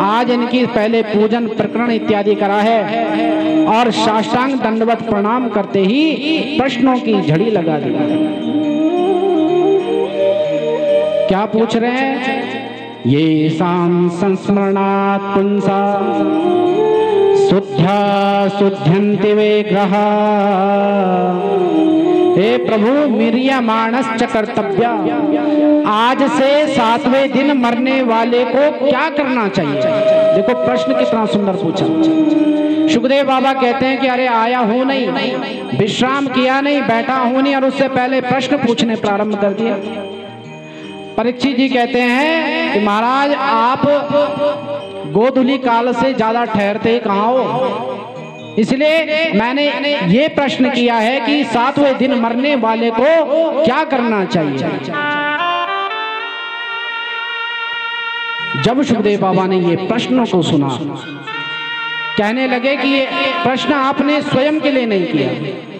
आज इनकी पहले पूजन प्रकरण इत्यादि करा है और साष्टांग दंडवत प्रणाम करते ही प्रश्नों की झड़ी लगा दी। क्या पूछ रहे हैं ये शाम संस्मरणात् पुंसा शुद्ध्या शुद्ध्यन्ति विग्रहा। हे प्रभु मिर्यमाणश्च कर्तव्या, आज से 7वें दिन मरने वाले को क्या करना चाहिए? देखो प्रश्न कितना सुंदर पूछा। सुखदेव बाबा कहते हैं कि अरे आया हूं नहीं, विश्राम किया नहीं, बैठा हूं नहीं, और उससे पहले प्रश्न पूछने प्रारंभ कर दिया। परीक्षित जी कहते हैं कि महाराज आप गोधूली काल से ज्यादा ठहरते कहाँ हो, इसलिए मैंने ये प्रश्न किया है कि 7वें दिन मरने वाले को क्या करना चाहिए। जब सुखदेव बाबा ने ये प्रश्नों को सुना, कहने लगे कि ये प्रश्न आपने स्वयं के लिए नहीं किया,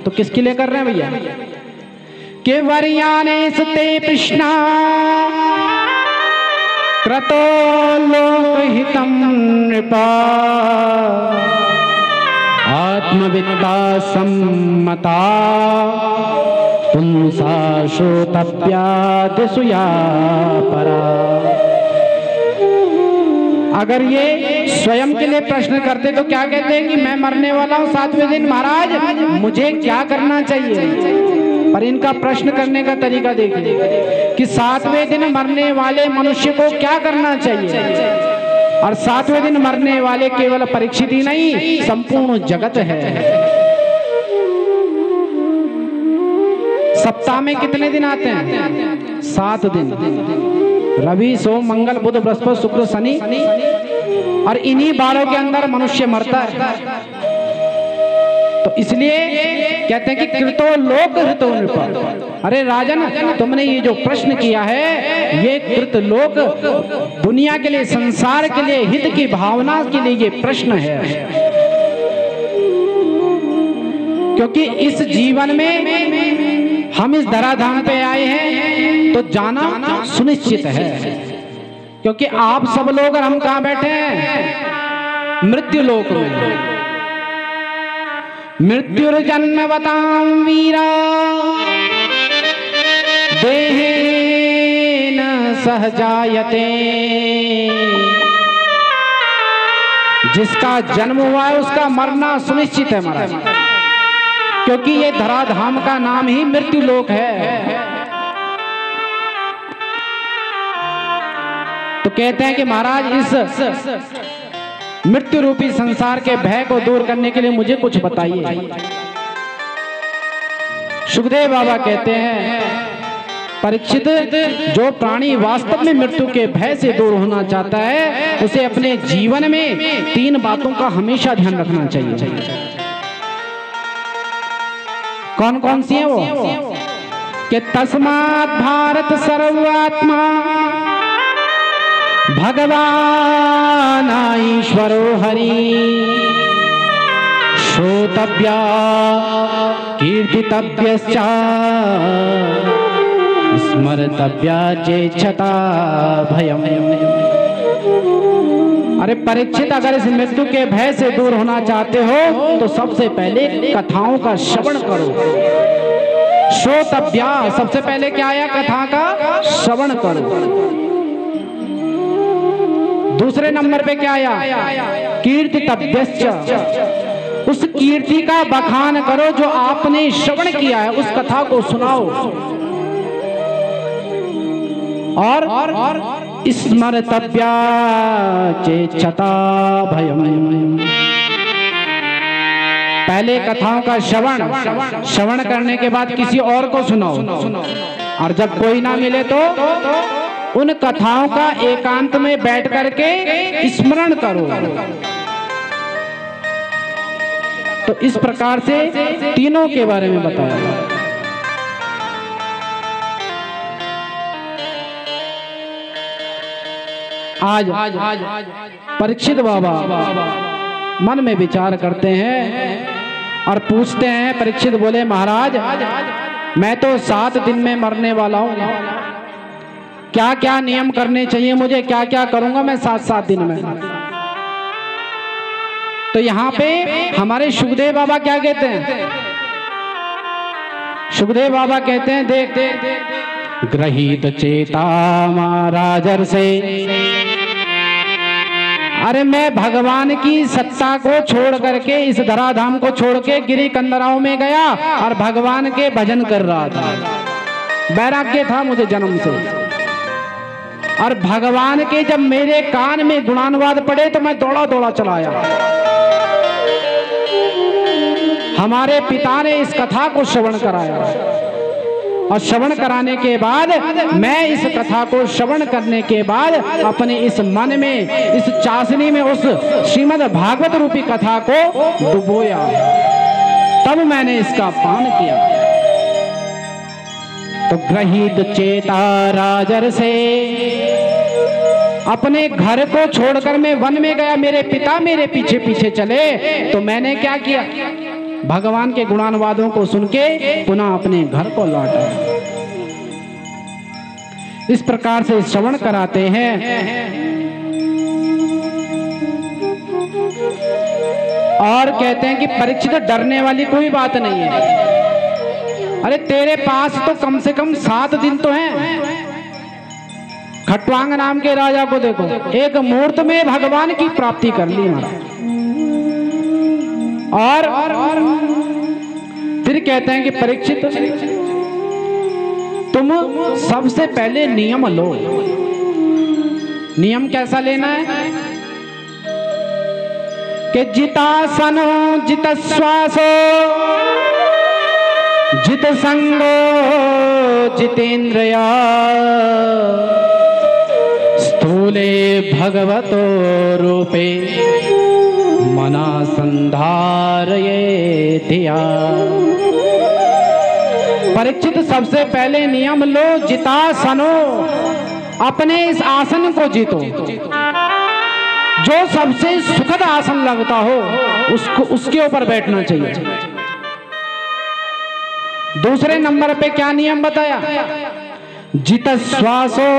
तो किसके लिए कर रहे हैं भैया? के वर्याने सते कृष्णा क्रतो लोकहितं नृपा आत्मविद्या सम्मता पुंसा श्रोतव्या दिशुया परा। अगर ये स्वयं के लिए प्रश्न करते तो क्या कहते हैं कि मैं मरने वाला हूं 7वें दिन, महाराज मुझे क्या करना चाहिए? पर इनका प्रश्न करने का तरीका देखिए कि 7वें दिन मरने वाले मनुष्य को क्या करना चाहिए। और 7वें दिन मरने वाले केवल परीक्षित ही नहीं, संपूर्ण जगत है। सप्ताह में कितने दिन आते हैं? 7 दिन, रवि सोम मंगल बुध बृहस्पति शुक्र शनि, और इन्हीं 12 के अंदर मनुष्य मरता है। तो इसलिए कहते हैं कि कृतो लोक हृतो नृप। अरे राजन, तुमने ये जो प्रश्न किया है, ये कृत लोक दुनिया के लिए, संसार के लिए, हित की भावना के लिए ये प्रश्न है। क्योंकि इस जीवन में हम इस धराधाम पे आए हैं तो जाना सुनिश्चित है। क्योंकि आप सब लोग और हम कहाँ बैठे हैं? मृत्यु लोक में। मृत्युर्जन्मवतां वीरा देहेन सह जायते। जिसका जन्म हुआ है उसका मरना सुनिश्चित है महाराज, क्योंकि ये धराधाम का नाम ही मृत्यु लोक है। तो कहते हैं कि महाराज इस मृत्यु रूपी संसार के भय को दूर करने के लिए मुझे कुछ बताइए। सुखदेव बाबा कहते हैं, परीक्षित, जो प्राणी वास्तव में मृत्यु के भय से दूर होना चाहता है, उसे अपने जीवन में 3 बातों का हमेशा ध्यान रखना चाहिए। कौन कौन सी है वो? कि तस्मात् भारत सर्वात्मा भगवान ईश्वरो हरि श्रोतव्या कीर्तितव्यश्च स्मर्तव्या चेच्छता भयम्। अरे परीक्षित, अगर इस मृत्यु के भय से दूर होना चाहते हो तो सबसे पहले कथाओं का श्रवण करो। श्रोतव्या, सबसे पहले क्या आया? कथा का श्रवण करो। दूसरे नंबर पे क्या आया? कीर्तितव्यश्च, उस कीर्ति का बखान करो जो आपने श्रवण किया है, उस कथा को सुनाओ। और स्मर्तव्या चेच्छता भयम्। पहले कथाओं का श्रवण करने के बाद किसी और को सुनाओ, और जब कोई ना मिले तो उन कथाओं का एकांत में बैठ करके स्मरण करो। तो इस प्रकार से तीनों के बारे में बताया। आज परीक्षित बाबा मन में विचार करते हैं और पूछते हैं। परीक्षित बोले, महाराज मैं तो 7 दिन में मरने वाला हूँ, क्या क्या नियम करने चाहिए मुझे, क्या क्या करूंगा मैं 7 दिन में? तो यहाँ पे हमारे सुखदेव बाबा क्या कहते हैं? सुखदेव बाबा कहते हैं, देख ग्रहित चेता महाराजर से। अरे मैं भगवान की सत्ता को छोड़ करके, इस धराधाम को छोड़ के गिरी कंदराओं में गया और भगवान के भजन कर रहा था। वैराग्य था मुझे जन्म से। और भगवान के जब मेरे कान में गुणानुवाद पड़े तो मैं दौड़ा दौड़ा चला आया। हमारे पिता ने इस कथा को श्रवण कराया और श्रवण कराने के बाद मैं इस कथा को श्रवण करने के बाद अपने इस मन में, इस चाशनी में उस श्रीमद् भागवत रूपी कथा को डुबोया, तब मैंने इसका पान किया। तो ग्रहित चेता राजर से, अपने घर को छोड़कर मैं वन में गया, मेरे पिता मेरे पीछे पीछे चले, तो मैंने क्या किया, भगवान के गुणानुवादों को सुन के पुनः अपने घर को लौटा। इस प्रकार से श्रवण कराते हैं। और कहते हैं कि परीक्षित डरने वाली कोई बात नहीं है। अरे तेरे पास तो कम से कम 7 दिन तो हैं। खटवांग नाम के राजा को देखो, एक मुहूर्त में भगवान की प्राप्ति कर ली महाराज। और फिर कहते हैं कि परीक्षित तुम सबसे पहले नियम लो। नियम कैसा लेना है कि जितासनो जित श्वासो जित संगो जितेंद्रिया स्थूले भगवतो रूपे मना संधारये धिया। परीक्षित सबसे पहले नियम लो, जितासनो, अपने इस आसन को जीतो। जो सबसे सुखद आसन लगता हो उसके ऊपर बैठना चाहिए। दूसरे नंबर पे क्या नियम बताया, जित श्वासो,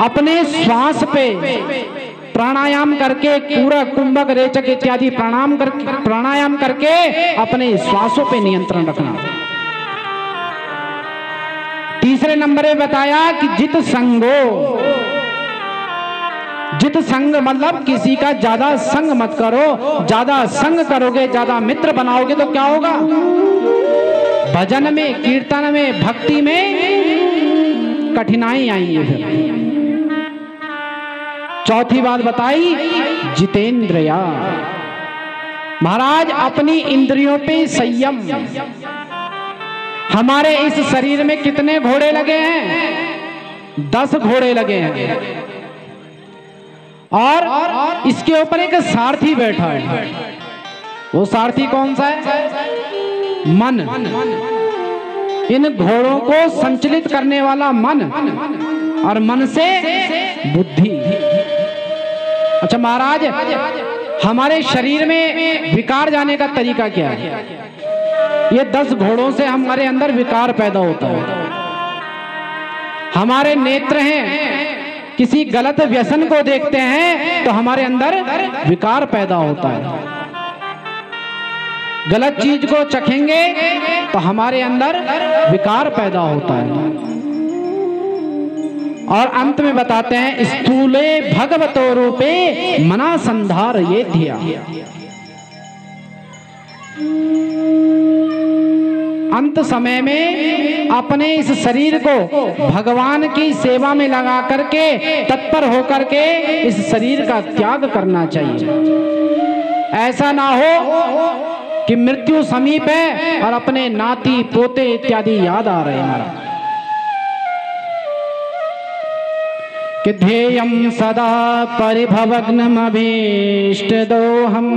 अपने श्वास पे प्राणायाम करके, पूरा कुंभक रेचक इत्यादि प्राणायाम करके अपने श्वासों पे नियंत्रण रखना। तीसरे नंबर में बताया कि जित संगो, जित संग मतलब किसी का ज्यादा संग मत करो। ज्यादा संग करोगे, ज्यादा मित्र बनाओगे तो क्या होगा, भजन में, कीर्तन में, भक्ति में कठिनाई आएंगी। फिर चौथी बात बताई, जितेंद्रिया, महाराज अपनी इंद्रियों पे संयम। हमारे इस शरीर में कितने घोड़े लगे हैं, 10 घोड़े लगे हैं। और इसके ऊपर एक सारथी बैठा है। वो सारथी कौन सा है, मन। इन घोड़ों को संचालित करने वाला मन, और मन से बुद्धि। अच्छा महाराज, हमारे शरीर में विकार जाने का तरीका क्या है? ये 10 घोड़ों से हमारे अंदर विकार पैदा होता है। हमारे नेत्र हैं, किसी गलत व्यसन को देखते हैं तो हमारे अंदर विकार पैदा होता है। गलत चीज को चखेंगे तो हमारे अंदर विकार पैदा होता है। और अंत में बताते हैं, स्थूले भगवतो रूपे मना संधार ये धिया। अंत समय में अपने इस शरीर को भगवान की सेवा में लगा करके, तत्पर होकर के इस शरीर का त्याग करना चाहिए। ऐसा ना हो कि मृत्यु समीप है और अपने नाती पोते इत्यादि याद आ रहे हैं। कि ध्येयं सदा परिभवग्नमभीष्ट दोहम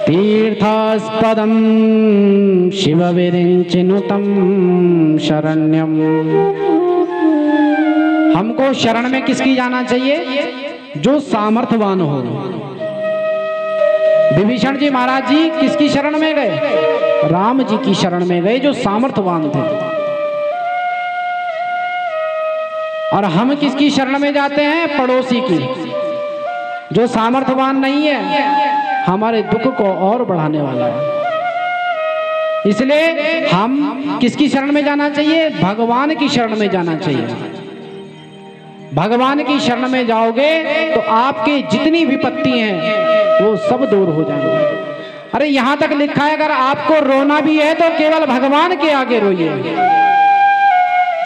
तीर्थास्पदं शिव विरिञ्चिनुतं शरण्यम। हमको शरण में किसकी जाना चाहिए, जो सामर्थ्यवान हो। विभीषण जी महाराज जी किसकी शरण में गए, राम जी की शरण में गए, जो सामर्थ्यवान थे। और हम किसकी शरण में जाते हैं, पड़ोसी की, जो सामर्थ्यवान नहीं है, हमारे दुख को और बढ़ाने वाला है। इसलिए हम किसकी शरण में जाना चाहिए? भगवान की शरण में जाना चाहिए। भगवान की शरण में जाओगे तो आपकी जितनी विपत्ति हैं वो सब दूर हो जाएंगे। अरे यहां तक लिखा है, अगर आपको रोना भी है तो केवल भगवान के आगे रोइए,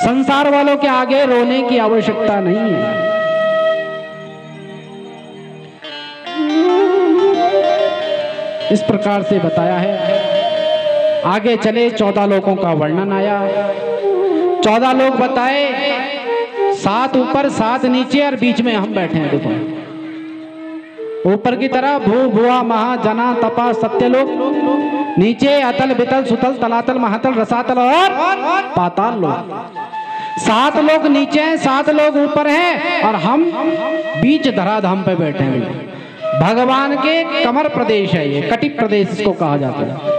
संसार वालों के आगे रोने की आवश्यकता नहीं है। इस प्रकार से बताया है। आगे चले 14 लोगों का वर्णन आया। 14 लोग बताए, 7 ऊपर 7 नीचे और बीच में हम बैठे हैं। देखो ऊपर की तरफ भू भुआ महा जना तपा सत्य लोग, नीचे अतल बितल सुतल तलातल महातल रसातल और पाताल लोग। 7 लोग नीचे हैं, 7 लोग ऊपर हैं और हम बीच धराधाम पे बैठे हैं। भगवान के कमर प्रदेश है ये, कटिप प्रदेश इसको कहा जाता है।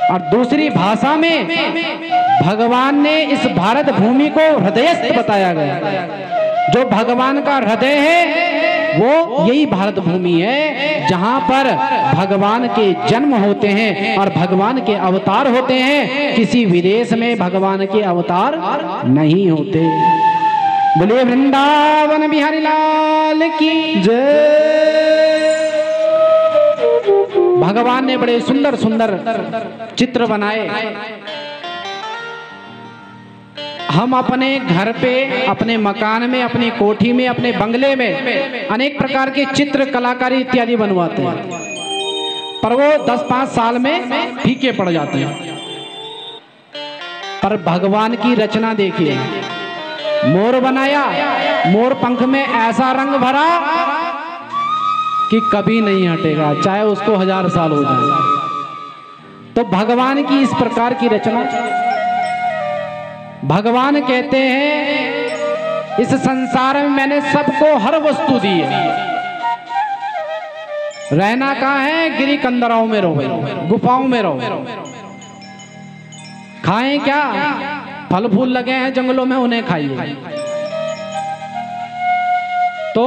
और दूसरी भाषा में भगवान ने इस भारत भूमि को हृदयस्थ बताया गया। जो भगवान का हृदय है वो यही भारत भूमि है, जहां पर भगवान के जन्म होते हैं और भगवान के अवतार होते हैं। किसी विदेश में भगवान के अवतार नहीं होते। बोलिए वृंदावन बिहारी लाल की जय। भगवान ने बड़े सुंदर सुंदर चित्र बनाए। हम अपने घर पे, अपने मकान में, अपनी कोठी में, अपने बंगले में अनेक प्रकार के चित्र, कलाकारी इत्यादि बनवाते हैं, पर वो 10-5 साल में फीके पड़ जाते हैं। पर भगवान की रचना देखिए, मोर बनाया, मोर पंख में ऐसा रंग भरा कि कभी नहीं हटेगा, चाहे उसको 1000 साल हो जाए। तो भगवान की इस प्रकार की रचना। भगवान कहते हैं इस संसार में मैंने सबको हर वस्तु दी है। रहना कहाँ है? गिरी कंदराओं में रहो, गुफाओं में रहो। खाएं क्या? फल फूल लगे हैं जंगलों में, उन्हें खाइए। तो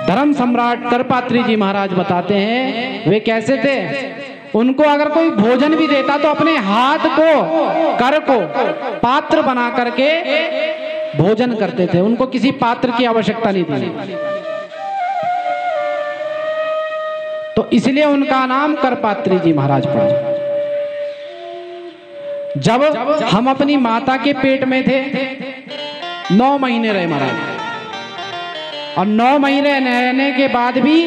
धर्म सम्राट करपात्री जी महाराज बताते हैं वे कैसे थे। उनको अगर कोई भोजन भी देता तो अपने हाथ को, कर को पात्र बना करके भोजन करते थे। उनको किसी पात्र की आवश्यकता नहीं थी। तो इसलिए उनका नाम करपात्री जी महाराज पड़ा। जब हम अपनी माता के पेट में थे, 9 महीने रहे महाराज, और 9 महीने रहने के बाद भी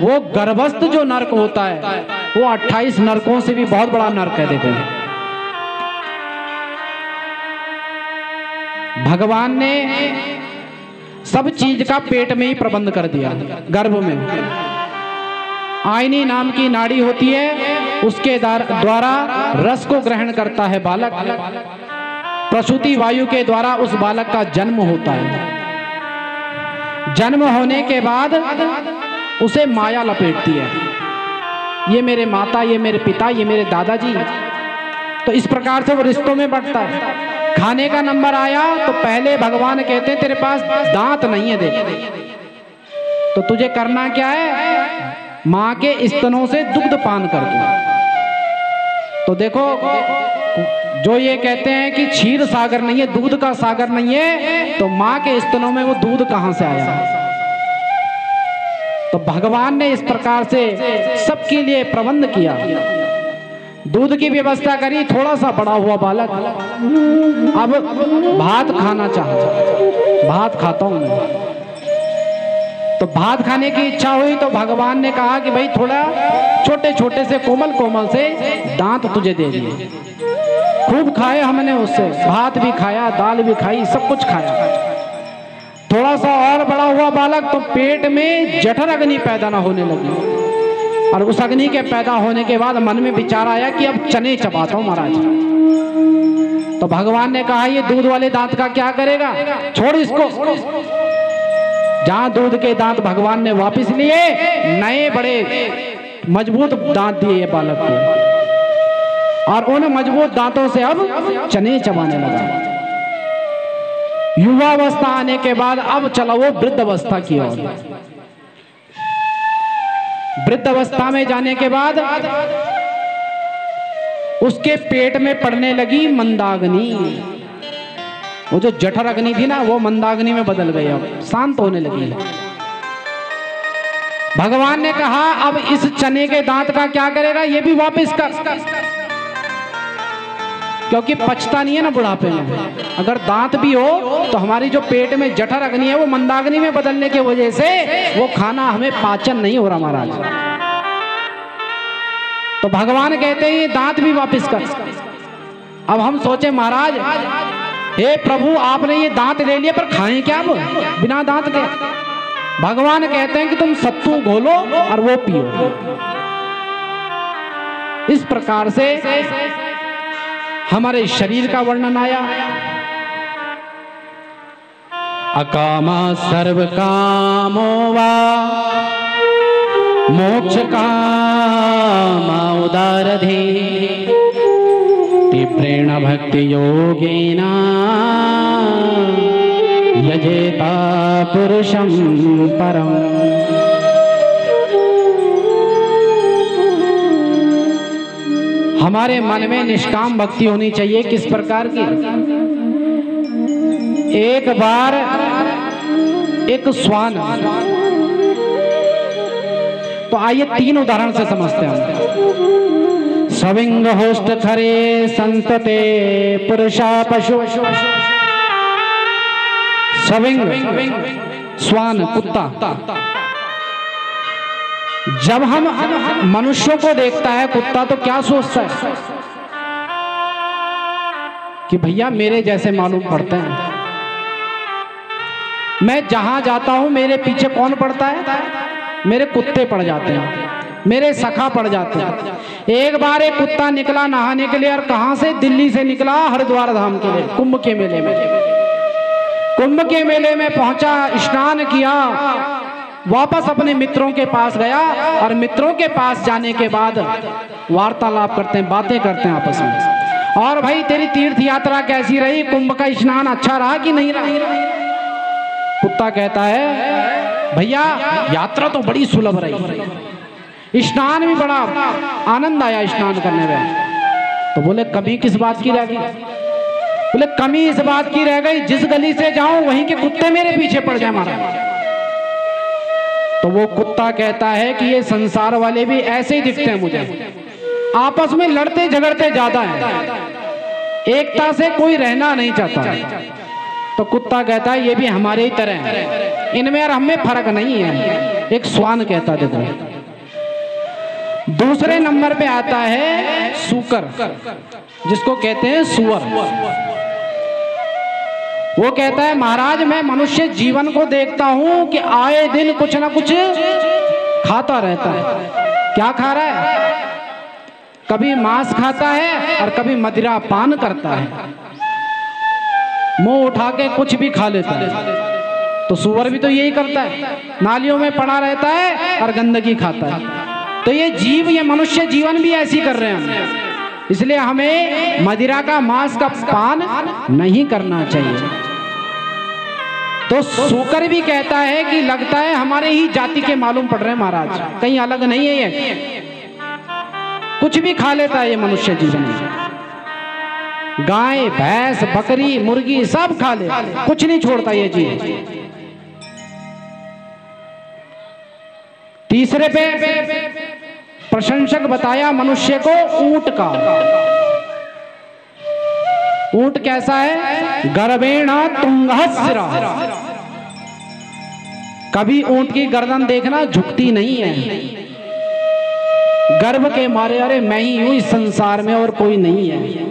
वो गर्भस्थ जो नरक होता है वो 28 नरकों से भी बहुत बड़ा नरक है। देखो भगवान ने सब चीज का पेट में ही प्रबंध कर दिया। गर्भ में आयनी नाम की नाड़ी होती है, उसके द्वारा रस को ग्रहण करता है बालक। प्रसूति वायु के द्वारा उस बालक का जन्म होता है। जन्म होने के बाद उसे माया लपेटती है। ये मेरे माता, ये मेरे पिता, ये मेरे दादाजी। तो इस प्रकार से वो रिश्तों में बढ़ता है। खाने का नंबर आया तो पहले भगवान कहते हैं तेरे पास दांत नहीं है, देख तो तुझे करना क्या है? माँ के स्तनों से दुग्ध पान कर दो। तो देखो जो ये कहते हैं कि क्षीर सागर नहीं है, दूध का सागर नहीं है, तो माँ के स्तनों में वो दूध कहां से आया? तो भगवान ने इस प्रकार से सबके लिए प्रबंध किया, दूध की व्यवस्था करी। थोड़ा सा बड़ा हुआ बालक अब भात खाना चाहता, भात खाता हूं मैं। तो भात खाने की इच्छा हुई तो भगवान ने कहा कि भाई थोड़ा छोटे छोटे से कोमल कोमल से दांत तुझे दे दिए। खूब खाए हमने उससे, भात भी खाया, दाल भी खाई, सब कुछ खाया। थोड़ा सा और बड़ा हुआ बालक तो पेट में जठर अग्नि पैदा ना होने लगी, और उस अग्नि के पैदा होने के बाद मन में विचार आया कि अब चने चबाता हूं महाराज। तो भगवान ने कहा ये दूध वाले दांत का क्या करेगा, छोड़ इसको। जहां दूध के दांत भगवान ने वापस लिए, नए बड़े मजबूत दांत दिए बालक को, और उन मजबूत दांतों से अब चने चबाने लगा। युवावस्था आने के बाद अब चला वो वृद्ध अवस्था की ओर। वृद्ध अवस्था में जाने के बाद उसके पेट में पड़ने लगी मंदाग्नि। वो जो जठर अग्नि थी ना, वो मंदाग्नि में बदल गई, अब शांत होने लगी। भगवान ने कहा अब इस चने के दांत का क्या करेगा, ये भी वापस कर, क्योंकि पचता नहीं है ना बुढ़ापे में। अगर दांत भी हो तो हमारी जो पेट में जठर अग्नि है वो मंदाग्नि में बदलने की वजह से वो खाना हमें पाचन नहीं हो रहा महाराज। तो भगवान कहते हैं ये दांत भी वापस कर। अब हम सोचे महाराज हे प्रभु आपने ये दांत ले लिए, पर खाएं क्या अब बिना दांत के? भगवान कहते हैं कि तुम सत्तू घोलो और वो पियो। इस प्रकार से हमारे शरीर का वर्णन आया। अकामा सर्व कामो वा मोक्ष कामा उदारधे तीव्रेण भक्ति योगेन यजेता पुरुषं परम। हमारे मन में निष्काम भक्ति होनी चाहिए। किस प्रकार की? एक बार एक श्वान, तो आइए 3 उदाहरण से समझते हैं। सविंग होष्ट खरे संतते पुरुषा पशु। सविंग श्वान कुत्ता, जब हम मनुष्यों को देखता है कुत्ता तो क्या सोचता है कि भैया मेरे जैसे मालूम पड़ते हैं, मैं जहां जाता हूं मेरे पीछे कौन पड़ता है? मेरे कुत्ते पड़ जाते हैं, मेरे सखा पड़ जाते हैं। एक बार एक कुत्ता निकला नहाने के लिए, और कहां से? दिल्ली से निकला हरिद्वार धाम के लिए, कुंभ के मेले में। कुंभ के मेले में पहुंचा, स्नान किया, वापस अपने मित्रों के पास गया, और मित्रों के पास जाने के बाद वार्तालाप करते हैं, बातें करते हैं आपस में। और भाई तेरी तीर्थ यात्रा कैसी रही? कुंभ का स्नान अच्छा रहा कि नहीं रहा? कुत्ता कहता है भैया यात्रा तो बड़ी सुलभ रही, स्नान भी बड़ा आनंद आया स्नान करने में। तो बोले कमी किस बात की रह गई? बोले कमी इस बात की रह गई, जिस गली से जाऊं वहीं के कुत्ते मेरे पीछे पड़ जाए महाराज। तो वो कुत्ता कहता है कि ये संसार वाले भी ऐसे ही दिखते हैं मुझे, आपस में लड़ते झगड़ते ज्यादा हैं, एकता से कोई रहना नहीं चाहता। तो कुत्ता कहता है ये भी हमारे ही तरह हैं, इनमें और हमें फर्क नहीं है। एक श्वान कहता देखो। दूसरे नंबर पे आता है सूकर, जिसको कहते हैं सुअर। वो कहता है महाराज मैं मनुष्य जीवन को देखता हूं कि आए दिन कुछ ना कुछ खाता रहता है। क्या खा रहा है? कभी मांस खाता है और कभी मदिरा पान करता है, मुंह उठा के कुछ भी खा लेता है। तो सुअर भी तो यही करता है, नालियों में पड़ा रहता है और गंदगी खाता है। तो ये जीव, ये मनुष्य जीवन भी ऐसी कर रहे हैं। इसलिए हमें मदिरा का, मांस का पान नहीं करना चाहिए। तो सूकर भी कहता है कि लगता है हमारे ही जाति के मालूम पड़ रहे हैं महाराज, कहीं अलग नहीं है ये, कुछ भी खा लेता है ये मनुष्य जीवन में। गाय भैंस बकरी मुर्गी सब खा ले, कुछ नहीं छोड़ता ये जीव। तीसरे पे प्रशंसक बताया मनुष्य को ऊंट का। ऊंट कैसा है? गर्वेण तुंगः शिरः। कभी ऊंट की गर्दन देखना झुकती नहीं है, गर्व के मारे अरे मैं ही हूं इस संसार में और कोई नहीं है।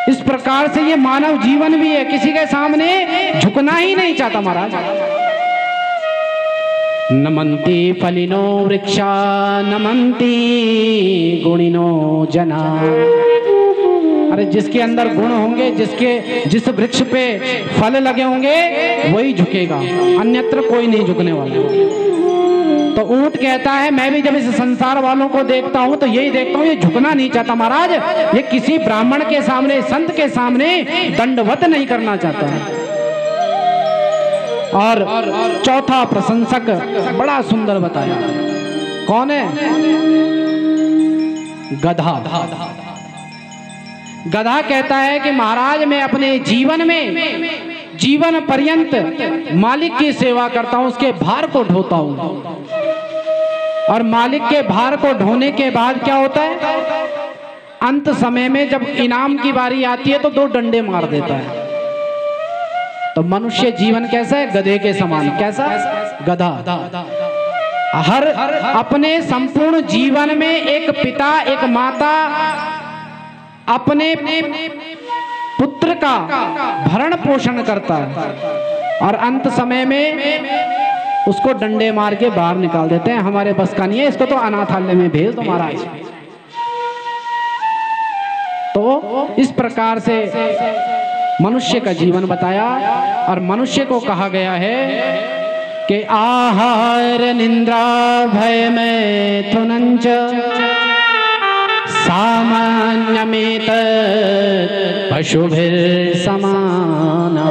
इस प्रकार से ये मानव जीवन भी है, किसी के सामने झुकना ही नहीं चाहता महाराज। नमन्ति फलिनो वृक्षा नमन्ति गुणिनो जना। अरे जिसके अंदर गुण होंगे, जिस वृक्ष पे फल लगे होंगे वही झुकेगा, अन्यत्र कोई नहीं झुकने वाला। तो ऊंट कहता है मैं भी जब इस संसार वालों को देखता हूं तो यही देखता हूं ये झुकना नहीं चाहता महाराज, ये किसी ब्राह्मण के सामने, संत के सामने दंडवत नहीं करना चाहता है। और चौथा प्रशंसक बड़ा सुंदर बताया, कौन है? गधा। गधा कहता है कि महाराज मैं अपने जीवन में जीवन पर्यंत मालिक की सेवा करता हूं, उसके भार को ढोता हूं, और मालिक के भार को ढोने के बाद क्या होता है, अंत समय में जब इनाम की बारी आती है तो 2 डंडे मार देता है। तो मनुष्य जीवन कैसा है, गधे के समान। कैसा? गधा। हर अपने संपूर्ण जीवन में एक पिता एक माता अपने पुत्र का भरण पोषण करता है, और अंत समय में उसको डंडे मार के बाहर निकाल देते हैं। हमारे बस का नहीं है, इसको तो अनाथालय में भेज दो महाराज। तो इस प्रकार से मनुष्य का जीवन बताया, और मनुष्य को कहा गया है कि आहार निंद्रा भय मैथुनञ्च सामान्यमेत पशुभिर समाना।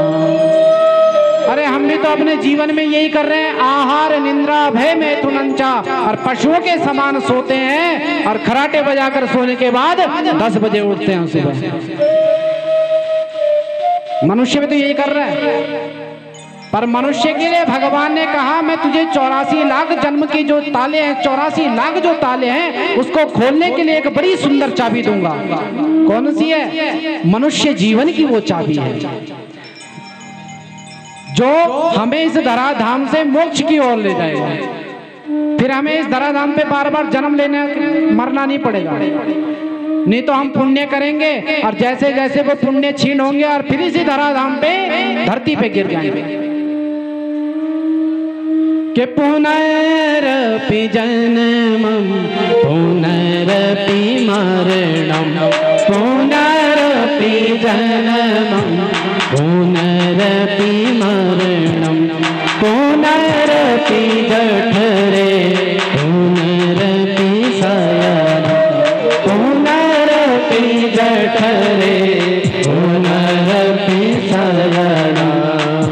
अरे हम भी तो अपने जीवन में यही कर रहे हैं, आहार निंद्रा भय मैथुनञ्च, और पशुओं के समान सोते हैं और खराटे बजाकर सोने के बाद 10 बजे उठते हैं सुबह। मनुष्य भी तो यही कर रहा है। पर मनुष्य के लिए भगवान ने कहा मैं तुझे 84 लाख जन्म के जो ताले हैं, 84 लाख जो ताले हैं, उसको खोलने के लिए एक बड़ी सुंदर चाबी दूंगा। कौन सी है? मनुष्य जीवन की वो चाबी है जो हमें इस धराधाम से मोक्ष की ओर ले जाएगा। फिर हमें इस धराधाम पे बार बार जन्म लेने मरना नहीं पड़ेगा। नहीं तो हम पुण्य करेंगे और जैसे जैसे वो पुण्य छीन होंगे और फिर इसी धराधाम पे धरती पे गिर जाएंगे। कि पुनरपि जन्मं पुनरपि मरणं पुनरपि जन्मं पुनरपि मरणं पुनरपि जठरे पुनरपि शयनं पुनरपि जठरे पुनरपि शयनं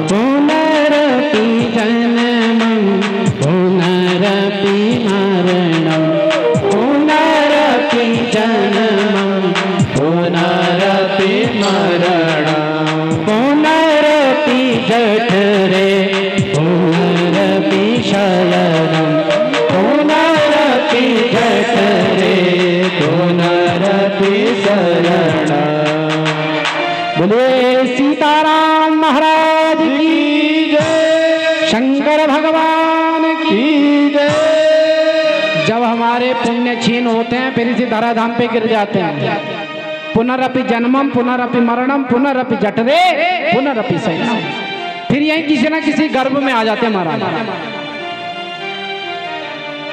पुनरपि जन्मं पुनरपि मरणं पुनरपि जन्मं पुनरपि मरणं पुनरपि जठरे पुनरपि शयनं पुनरपि जठरे पुनरपि शयनं। बोले सीताराम महाराज की जय, शंकर भगवान की जय। जब हमारे पुण्य छीन होते हैं फिर इसी धराधाम पे गिर जाते हैं। पुनरपि जन्मम पुनरपि मरणम पुनरपि जठरे पुनरपि शयनम, फिर यही किसी ना किसी गर्भ में आ जाते हैं महाराज।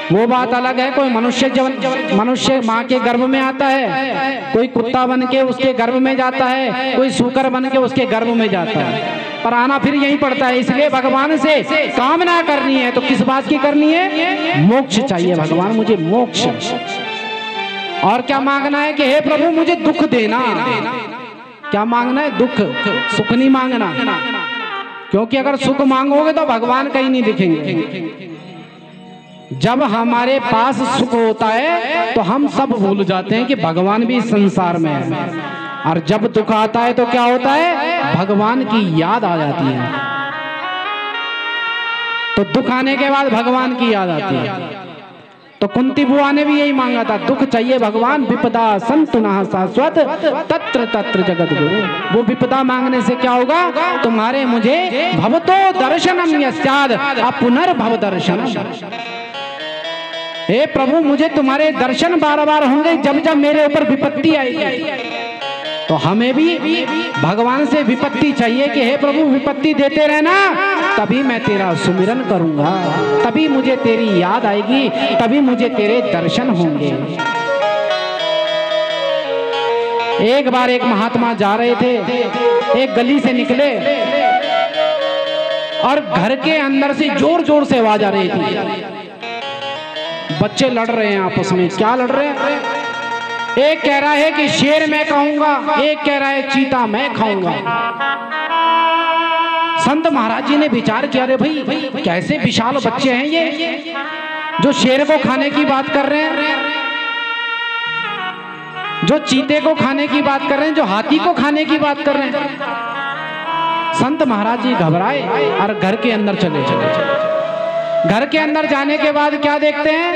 वो बात अलग है, कोई मनुष्य माँ के गर्भ में आता है, कोई कुत्ता बन के उसके गर्भ में जाता है, कोई सूकर बन के उसके गर्भ में जाता है, पर आना फिर यही पड़ता है। इसलिए भगवान से कामना करनी है तो किस बात की करनी है? मोक्ष चाहिए। भगवान मुझे मोक्ष, और क्या मांगना है कि हे प्रभु मुझे दुख देना। क्या मांगना है? दुख, सुख नहीं मांगना, क्योंकि अगर सुख मांगोगे तो भगवान कहीं नहीं दिखेंगे। जब हमारे पास सुख होता है तो हम सब भूल जाते हैं कि भगवान भी संसार में है, और जब दुख आता है तो क्या होता है? भगवान की याद आ जाती है। तो दुख आने के बाद भगवान की याद आती है। तो कुंती बुआ ने भी यही मांगा था, दुख चाहिए भगवान, विपदा संतु नः शाश्वत तत्र तत्र जगत गुरु। वो विपदा मांगने से क्या होगा? तुम्हारे मुझे भवतो दर्शनम यस्याद अपुनर्भव दर्शनम। हे प्रभु मुझे तुम्हारे दर्शन बार बार होंगे जब जब मेरे ऊपर विपत्ति आएगी। तो हमें भी भगवान से विपत्ति चाहिए कि हे प्रभु विपत्ति देते रहना, तभी मैं तेरा सुमिरन करूंगा, तभी मुझे तेरी याद आएगी, तभी मुझे तेरे दर्शन होंगे। एक बार एक महात्मा जा रहे थे, एक गली से निकले और घर के अंदर से जोर जोर से आवाज आ रही थी। बच्चे लड़ रहे हैं आपस में। क्या लड़ रहे हैं? एक कह रहा है कि शेर मैं खाऊंगा, एक कह रहा है चीता मैं खाऊंगा। संत महाराज जी ने विचार किया, अरे भाई कैसे विशाल बच्चे हैं ये जो शेर को खाने की बात कर रहे हैं। जो चीते को खाने की बात कर रहे हैं, जो हाथी को खाने की बात कर रहे हैं। संत महाराज जी घबराए और घर के अंदर चले। घर के अंदर जाने के बाद क्या देखते हैं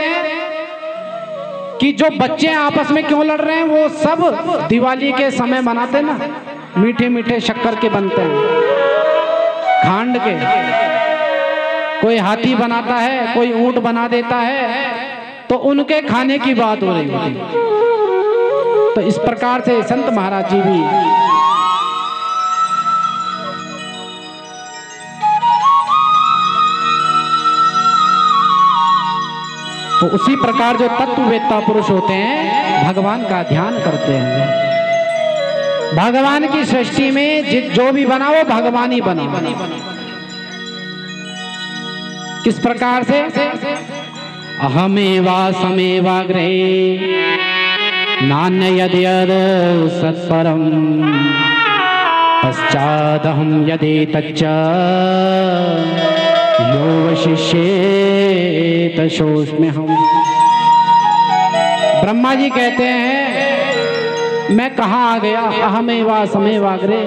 कि जो बच्चे आपस में क्यों लड़ रहे हैं, वो सब दिवाली के समय मनाते ना, मीठे मीठे शक्कर के बनते हैं, खांड के। कोई हाथी बनाता है, कोई ऊंट बना देता है, तो उनके खाने की बात हो रही होती। तो इस प्रकार से संत महाराज जी भी तो उसी प्रकार जो तत्ववेत्ता पुरुष होते हैं भगवान का ध्यान करते हैं। भगवान की सृष्टि में जो भी बना वो भगवान ही बना। किस प्रकार से? अहमेवा समेवाग्रे नान्यद्यद् सत्परम पश्चादहं यदेतच्च यो वशिष्येत सोऽस्म्यहम्। ब्रह्मा जी कहते हैं मैं कहाँ आ गया, अहमेवा समेवाग्रे,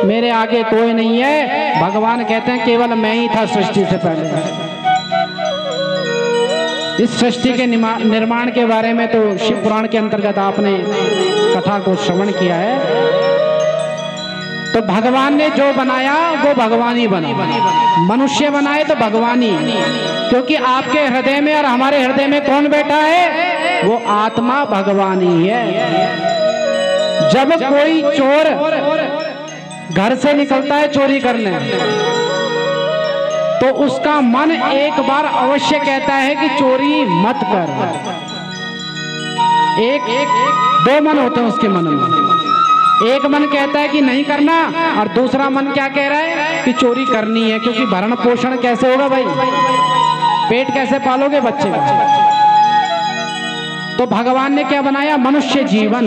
मेरे आगे कोई नहीं है। भगवान कहते हैं केवल मैं ही था सृष्टि से पहले। इस सृष्टि के निर्माण के बारे में तो शिव पुराण के अंतर्गत आपने कथा को श्रवण किया है। तो भगवान ने जो बनाया वो भगवान ही बना। मनुष्य बनाए तो भगवान ही, क्योंकि आपके हृदय में और हमारे हृदय में कौन बैठा है? वो आत्मा भगवान ही है। जब कोई चोर घर से निकलता है चोरी करने, तो उसका मन एक बार अवश्य कहता है कि चोरी मत कर। दो मन होते हैं उसके मन में। एक मन कहता है कि नहीं करना, और दूसरा मन क्या कह रहा है कि चोरी करनी है, क्योंकि भरण पोषण कैसे होगा भाई, पेट कैसे पालोगे बच्चे का। तो भगवान ने क्या बनाया? मनुष्य जीवन।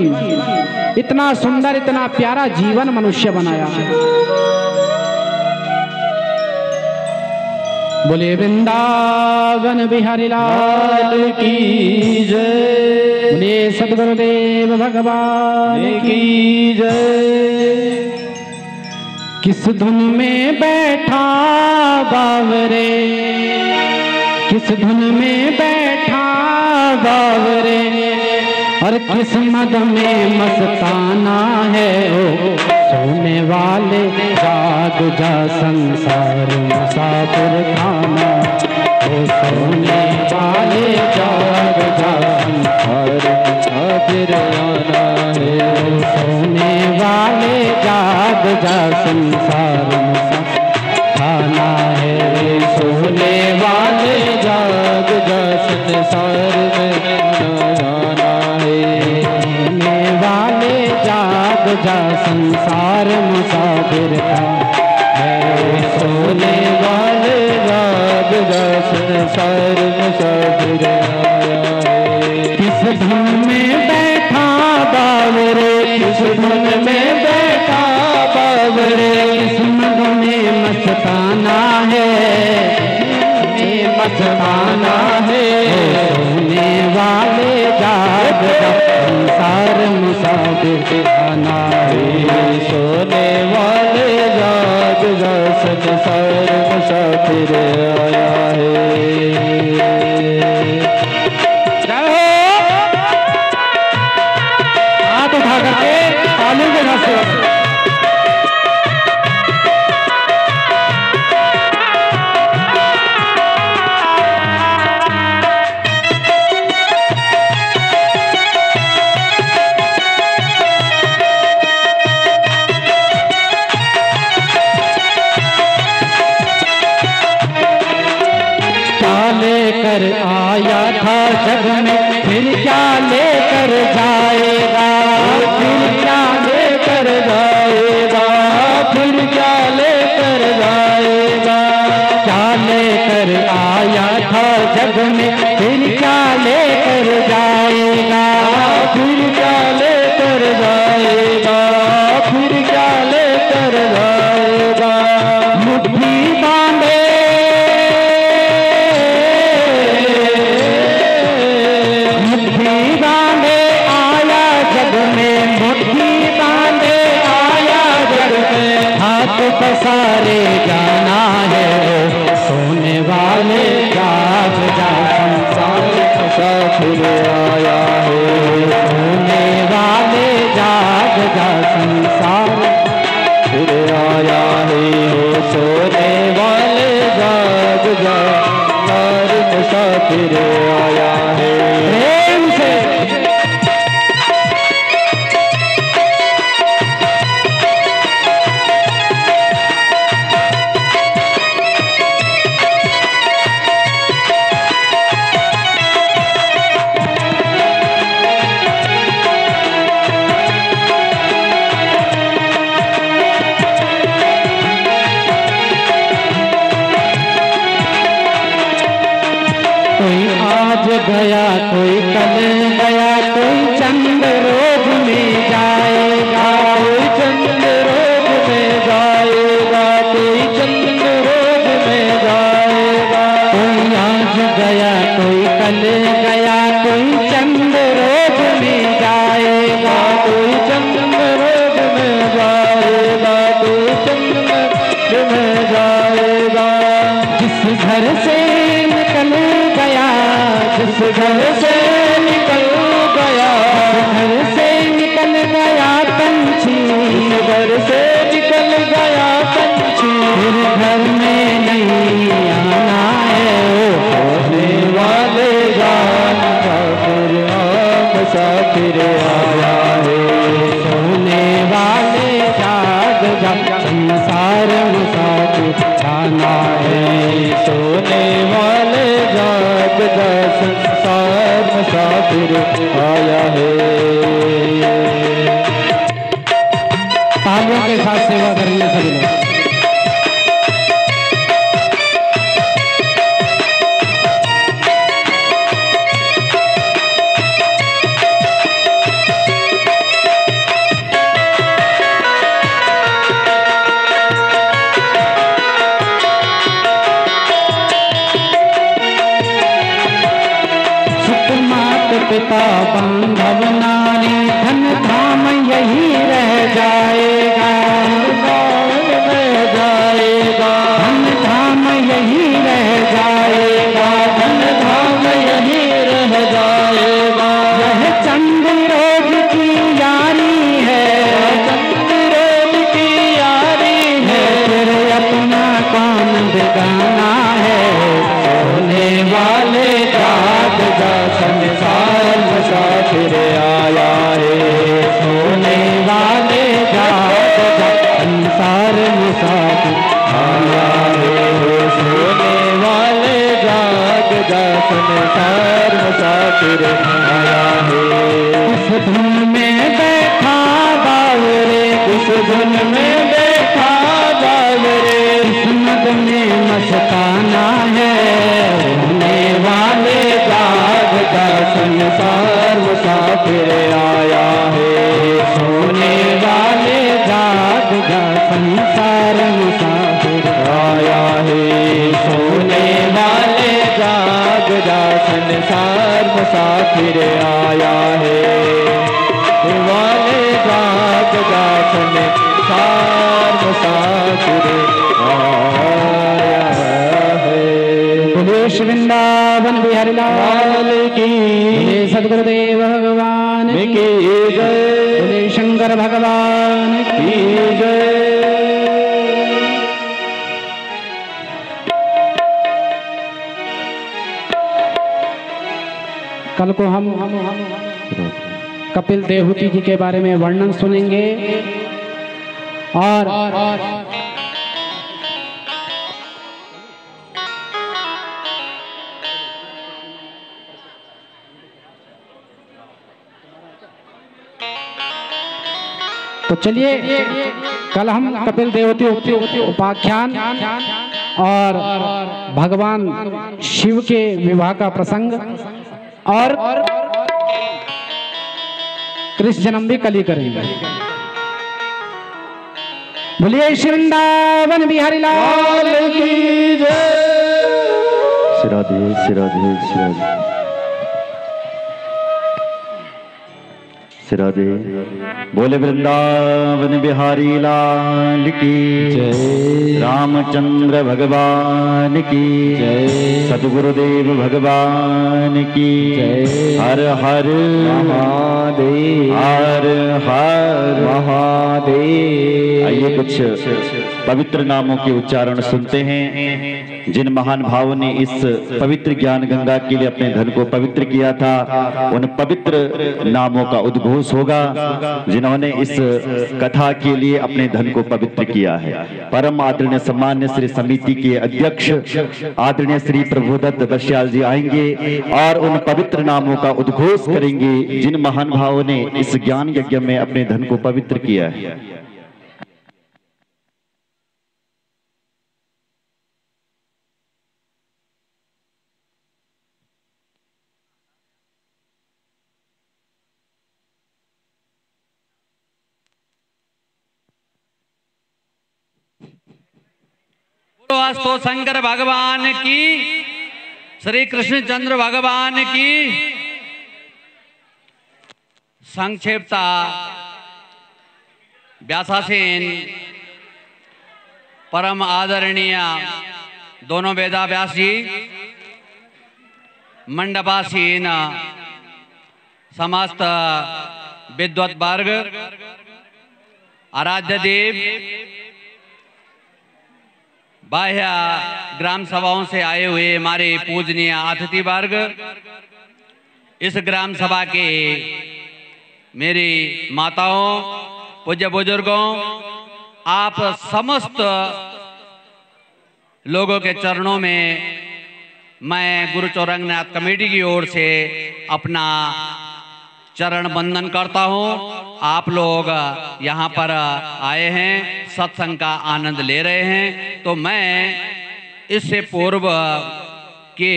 इतना सुंदर, इतना प्यारा जीवन मनुष्य बनाया। बोले वृंदावन बिहारी लाल की जय। बोले सद्गुरुदेव भगवान की जय। किस धुन में बैठा बावरे, किस धुन में बैठा बावरे, और किस मद में मस्ताना है। ओ सोने वाले जाग जा, संसार मुसाफिर खाना। ओ सोने वाले जाग जा, संसार मुसाफिर आना है। ओ सोने वाले जाग जा, संसार मुसाफिर खाना है। सोने वाले जाग जा, संसार में जाना है। सोने वाले जाग जा, संसार मुसाफिर का है। सोने वाले जाग जा, संसार मुसाफिर आया है। किस धुन में बैठा बावरे, किस धुन में बैठा बावरे, किस मद में मस्ताना है, मस्ताना है। सोने वाले जाग जा, संसार मुसाफिर आना है। सोने वाले जाग जा, संसार मुसाफिर आया है। हाथ उठा करके ताली के घास से आया था जग में, फिर क्या लेकर जाएगा, फिर क्या लेकर जाएगा, फिर क्या लेकर जाएगा। क्या लेकर आया था जग में, फिर क्या लेकर जाएगा, फिर क्या लेकर जाएगा, फिर क्या लेकर जाएगा। मुट्ठी बांधे आया जग में, मुसाफिर आया है। सोने वाले जाग जा संसार फिर आया है, सोने वाले जाग जा, सार मुसाफिर आया है। प्रेम से गया कोई कल गया, कोई चंद्र रोग में जाएगा, कोई चंद्र रोग में जाएगा, कोई चंद्र रोग में जाएगा। कोई आज गया कोई कल गया, कोई चंद्र रोग में जाएगा, कोई चंद्र रोग में जाएगा, कोई चंद्र में जाएगा। जिस घर से निकल गया, जिस घर से निकल गया, घर से निकल गया पंछी, जिस घर से निकल गया पंछी, फिर घर में नहीं आना है। सोने वाले जान मुसाफिर मुसाफिर आया है। सोने वाले जाग जा संसार मुसाफिर आना है। सोने वाले जाग जा संसार मुसाफिर आया है। तालियों के साथ सेवा करेंगे सभी लोग। पिता बांधव नारी धन धाम यही रह जाएगा, धाम में जाएगा, धन धाम यही रह जाएगा, धन धाम यही रह जाएगा। यह चंद रोज की यारी है, चंद रोज की यारी है, फिर अपना काम बिगाना है। सोने वाले जाग जा संसार मुसाफिर आया है। सोने वाले जाग जा संसार मुसाफिर आया है। सोने वाले जाग जा संसार मुसाफिर आया है। उस धुन में बैठा बावरे, उस धुन में बैठा बावरे, किस्मत में मस्ताना है। सोने वाले जाग जा संसार मुसाफिर आया है। सोने वाले जाग जा संसार मुसाफिर आया है। सोने वाले जाग जा संसार मुसाफिर आया है। वाले जाग जा संसार मुसाफिर आया है। बोले वृंदावन बिहारी लाल की बोले सदगुरुदेव भगवान की जय, बोले शंकर भगवान की जय। कल को हम कपिल देवहूति जी के बारे में वर्णन सुनेंगे और तो चलिए कल हम कपिल देवहूति उपाख्यान और भगवान शिव के विवाह का प्रसंग और कृष्ण जन्म भी कल ही करेंगे। बोलिए श्री वृंदावन बिहारी लाल की जय। राधे राधे राधे। सिरादे। बोले वृंदावन बिहारी लाल की जय, रामचंद्र भगवान की जय, सतगुरुदेव भगवान की जय। हर हर महादेव, हर हर महादेव। आइए कुछ पवित्र नामों के उच्चारण सुनते हैं। जिन महान भावों ने इस पवित्र ज्ञान गंगा के लिए अपने धन को पवित्र किया था, उन पवित्र नामों का उद्घोष होगा जिन्होंने इस कथा के लिए अपने धन को पवित्र किया है। परम आदरणीय सम्मान्य श्री समिति के अध्यक्ष आदरणीय श्री प्रभुदत्त बस्याल जी आएंगे और उन पवित्र नामों का उद्घोष करेंगे जिन महान भावों ने इस ज्ञान यज्ञ में अपने धन को पवित्र किया है। वास्तव शंकर भगवान की, श्री कृष्णचंद्र भगवान की। संक्षेपता व्यासासीन परम आदरणीय दोनों वेदा व्यास जी, मंडपासीन समस्त विद्वत वर्ग, आराध्य देव, बाह्य ग्राम सभाओं से आए हुए हमारे पूजनीय अतिथि वर्ग, इस ग्राम सभा के मेरी माताओं, पूज्य बुजुर्गों, आप समस्त लोगों के चरणों में मैं गुरु चौरंगनाथ कमेटी की ओर से अपना चरण बंदन करता हूं। आप लोग यहाँ पर आए हैं, सत्संग का आनंद ले रहे हैं, तो मैं इससे पूर्व के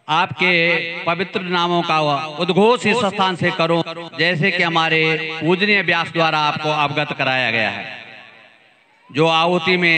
आपके पवित्र नामों का उद्घोष इस स्थान से करूं, जैसे कि हमारे पूजनीय व्यास द्वारा आपको अवगत कराया गया है। जो आहुति में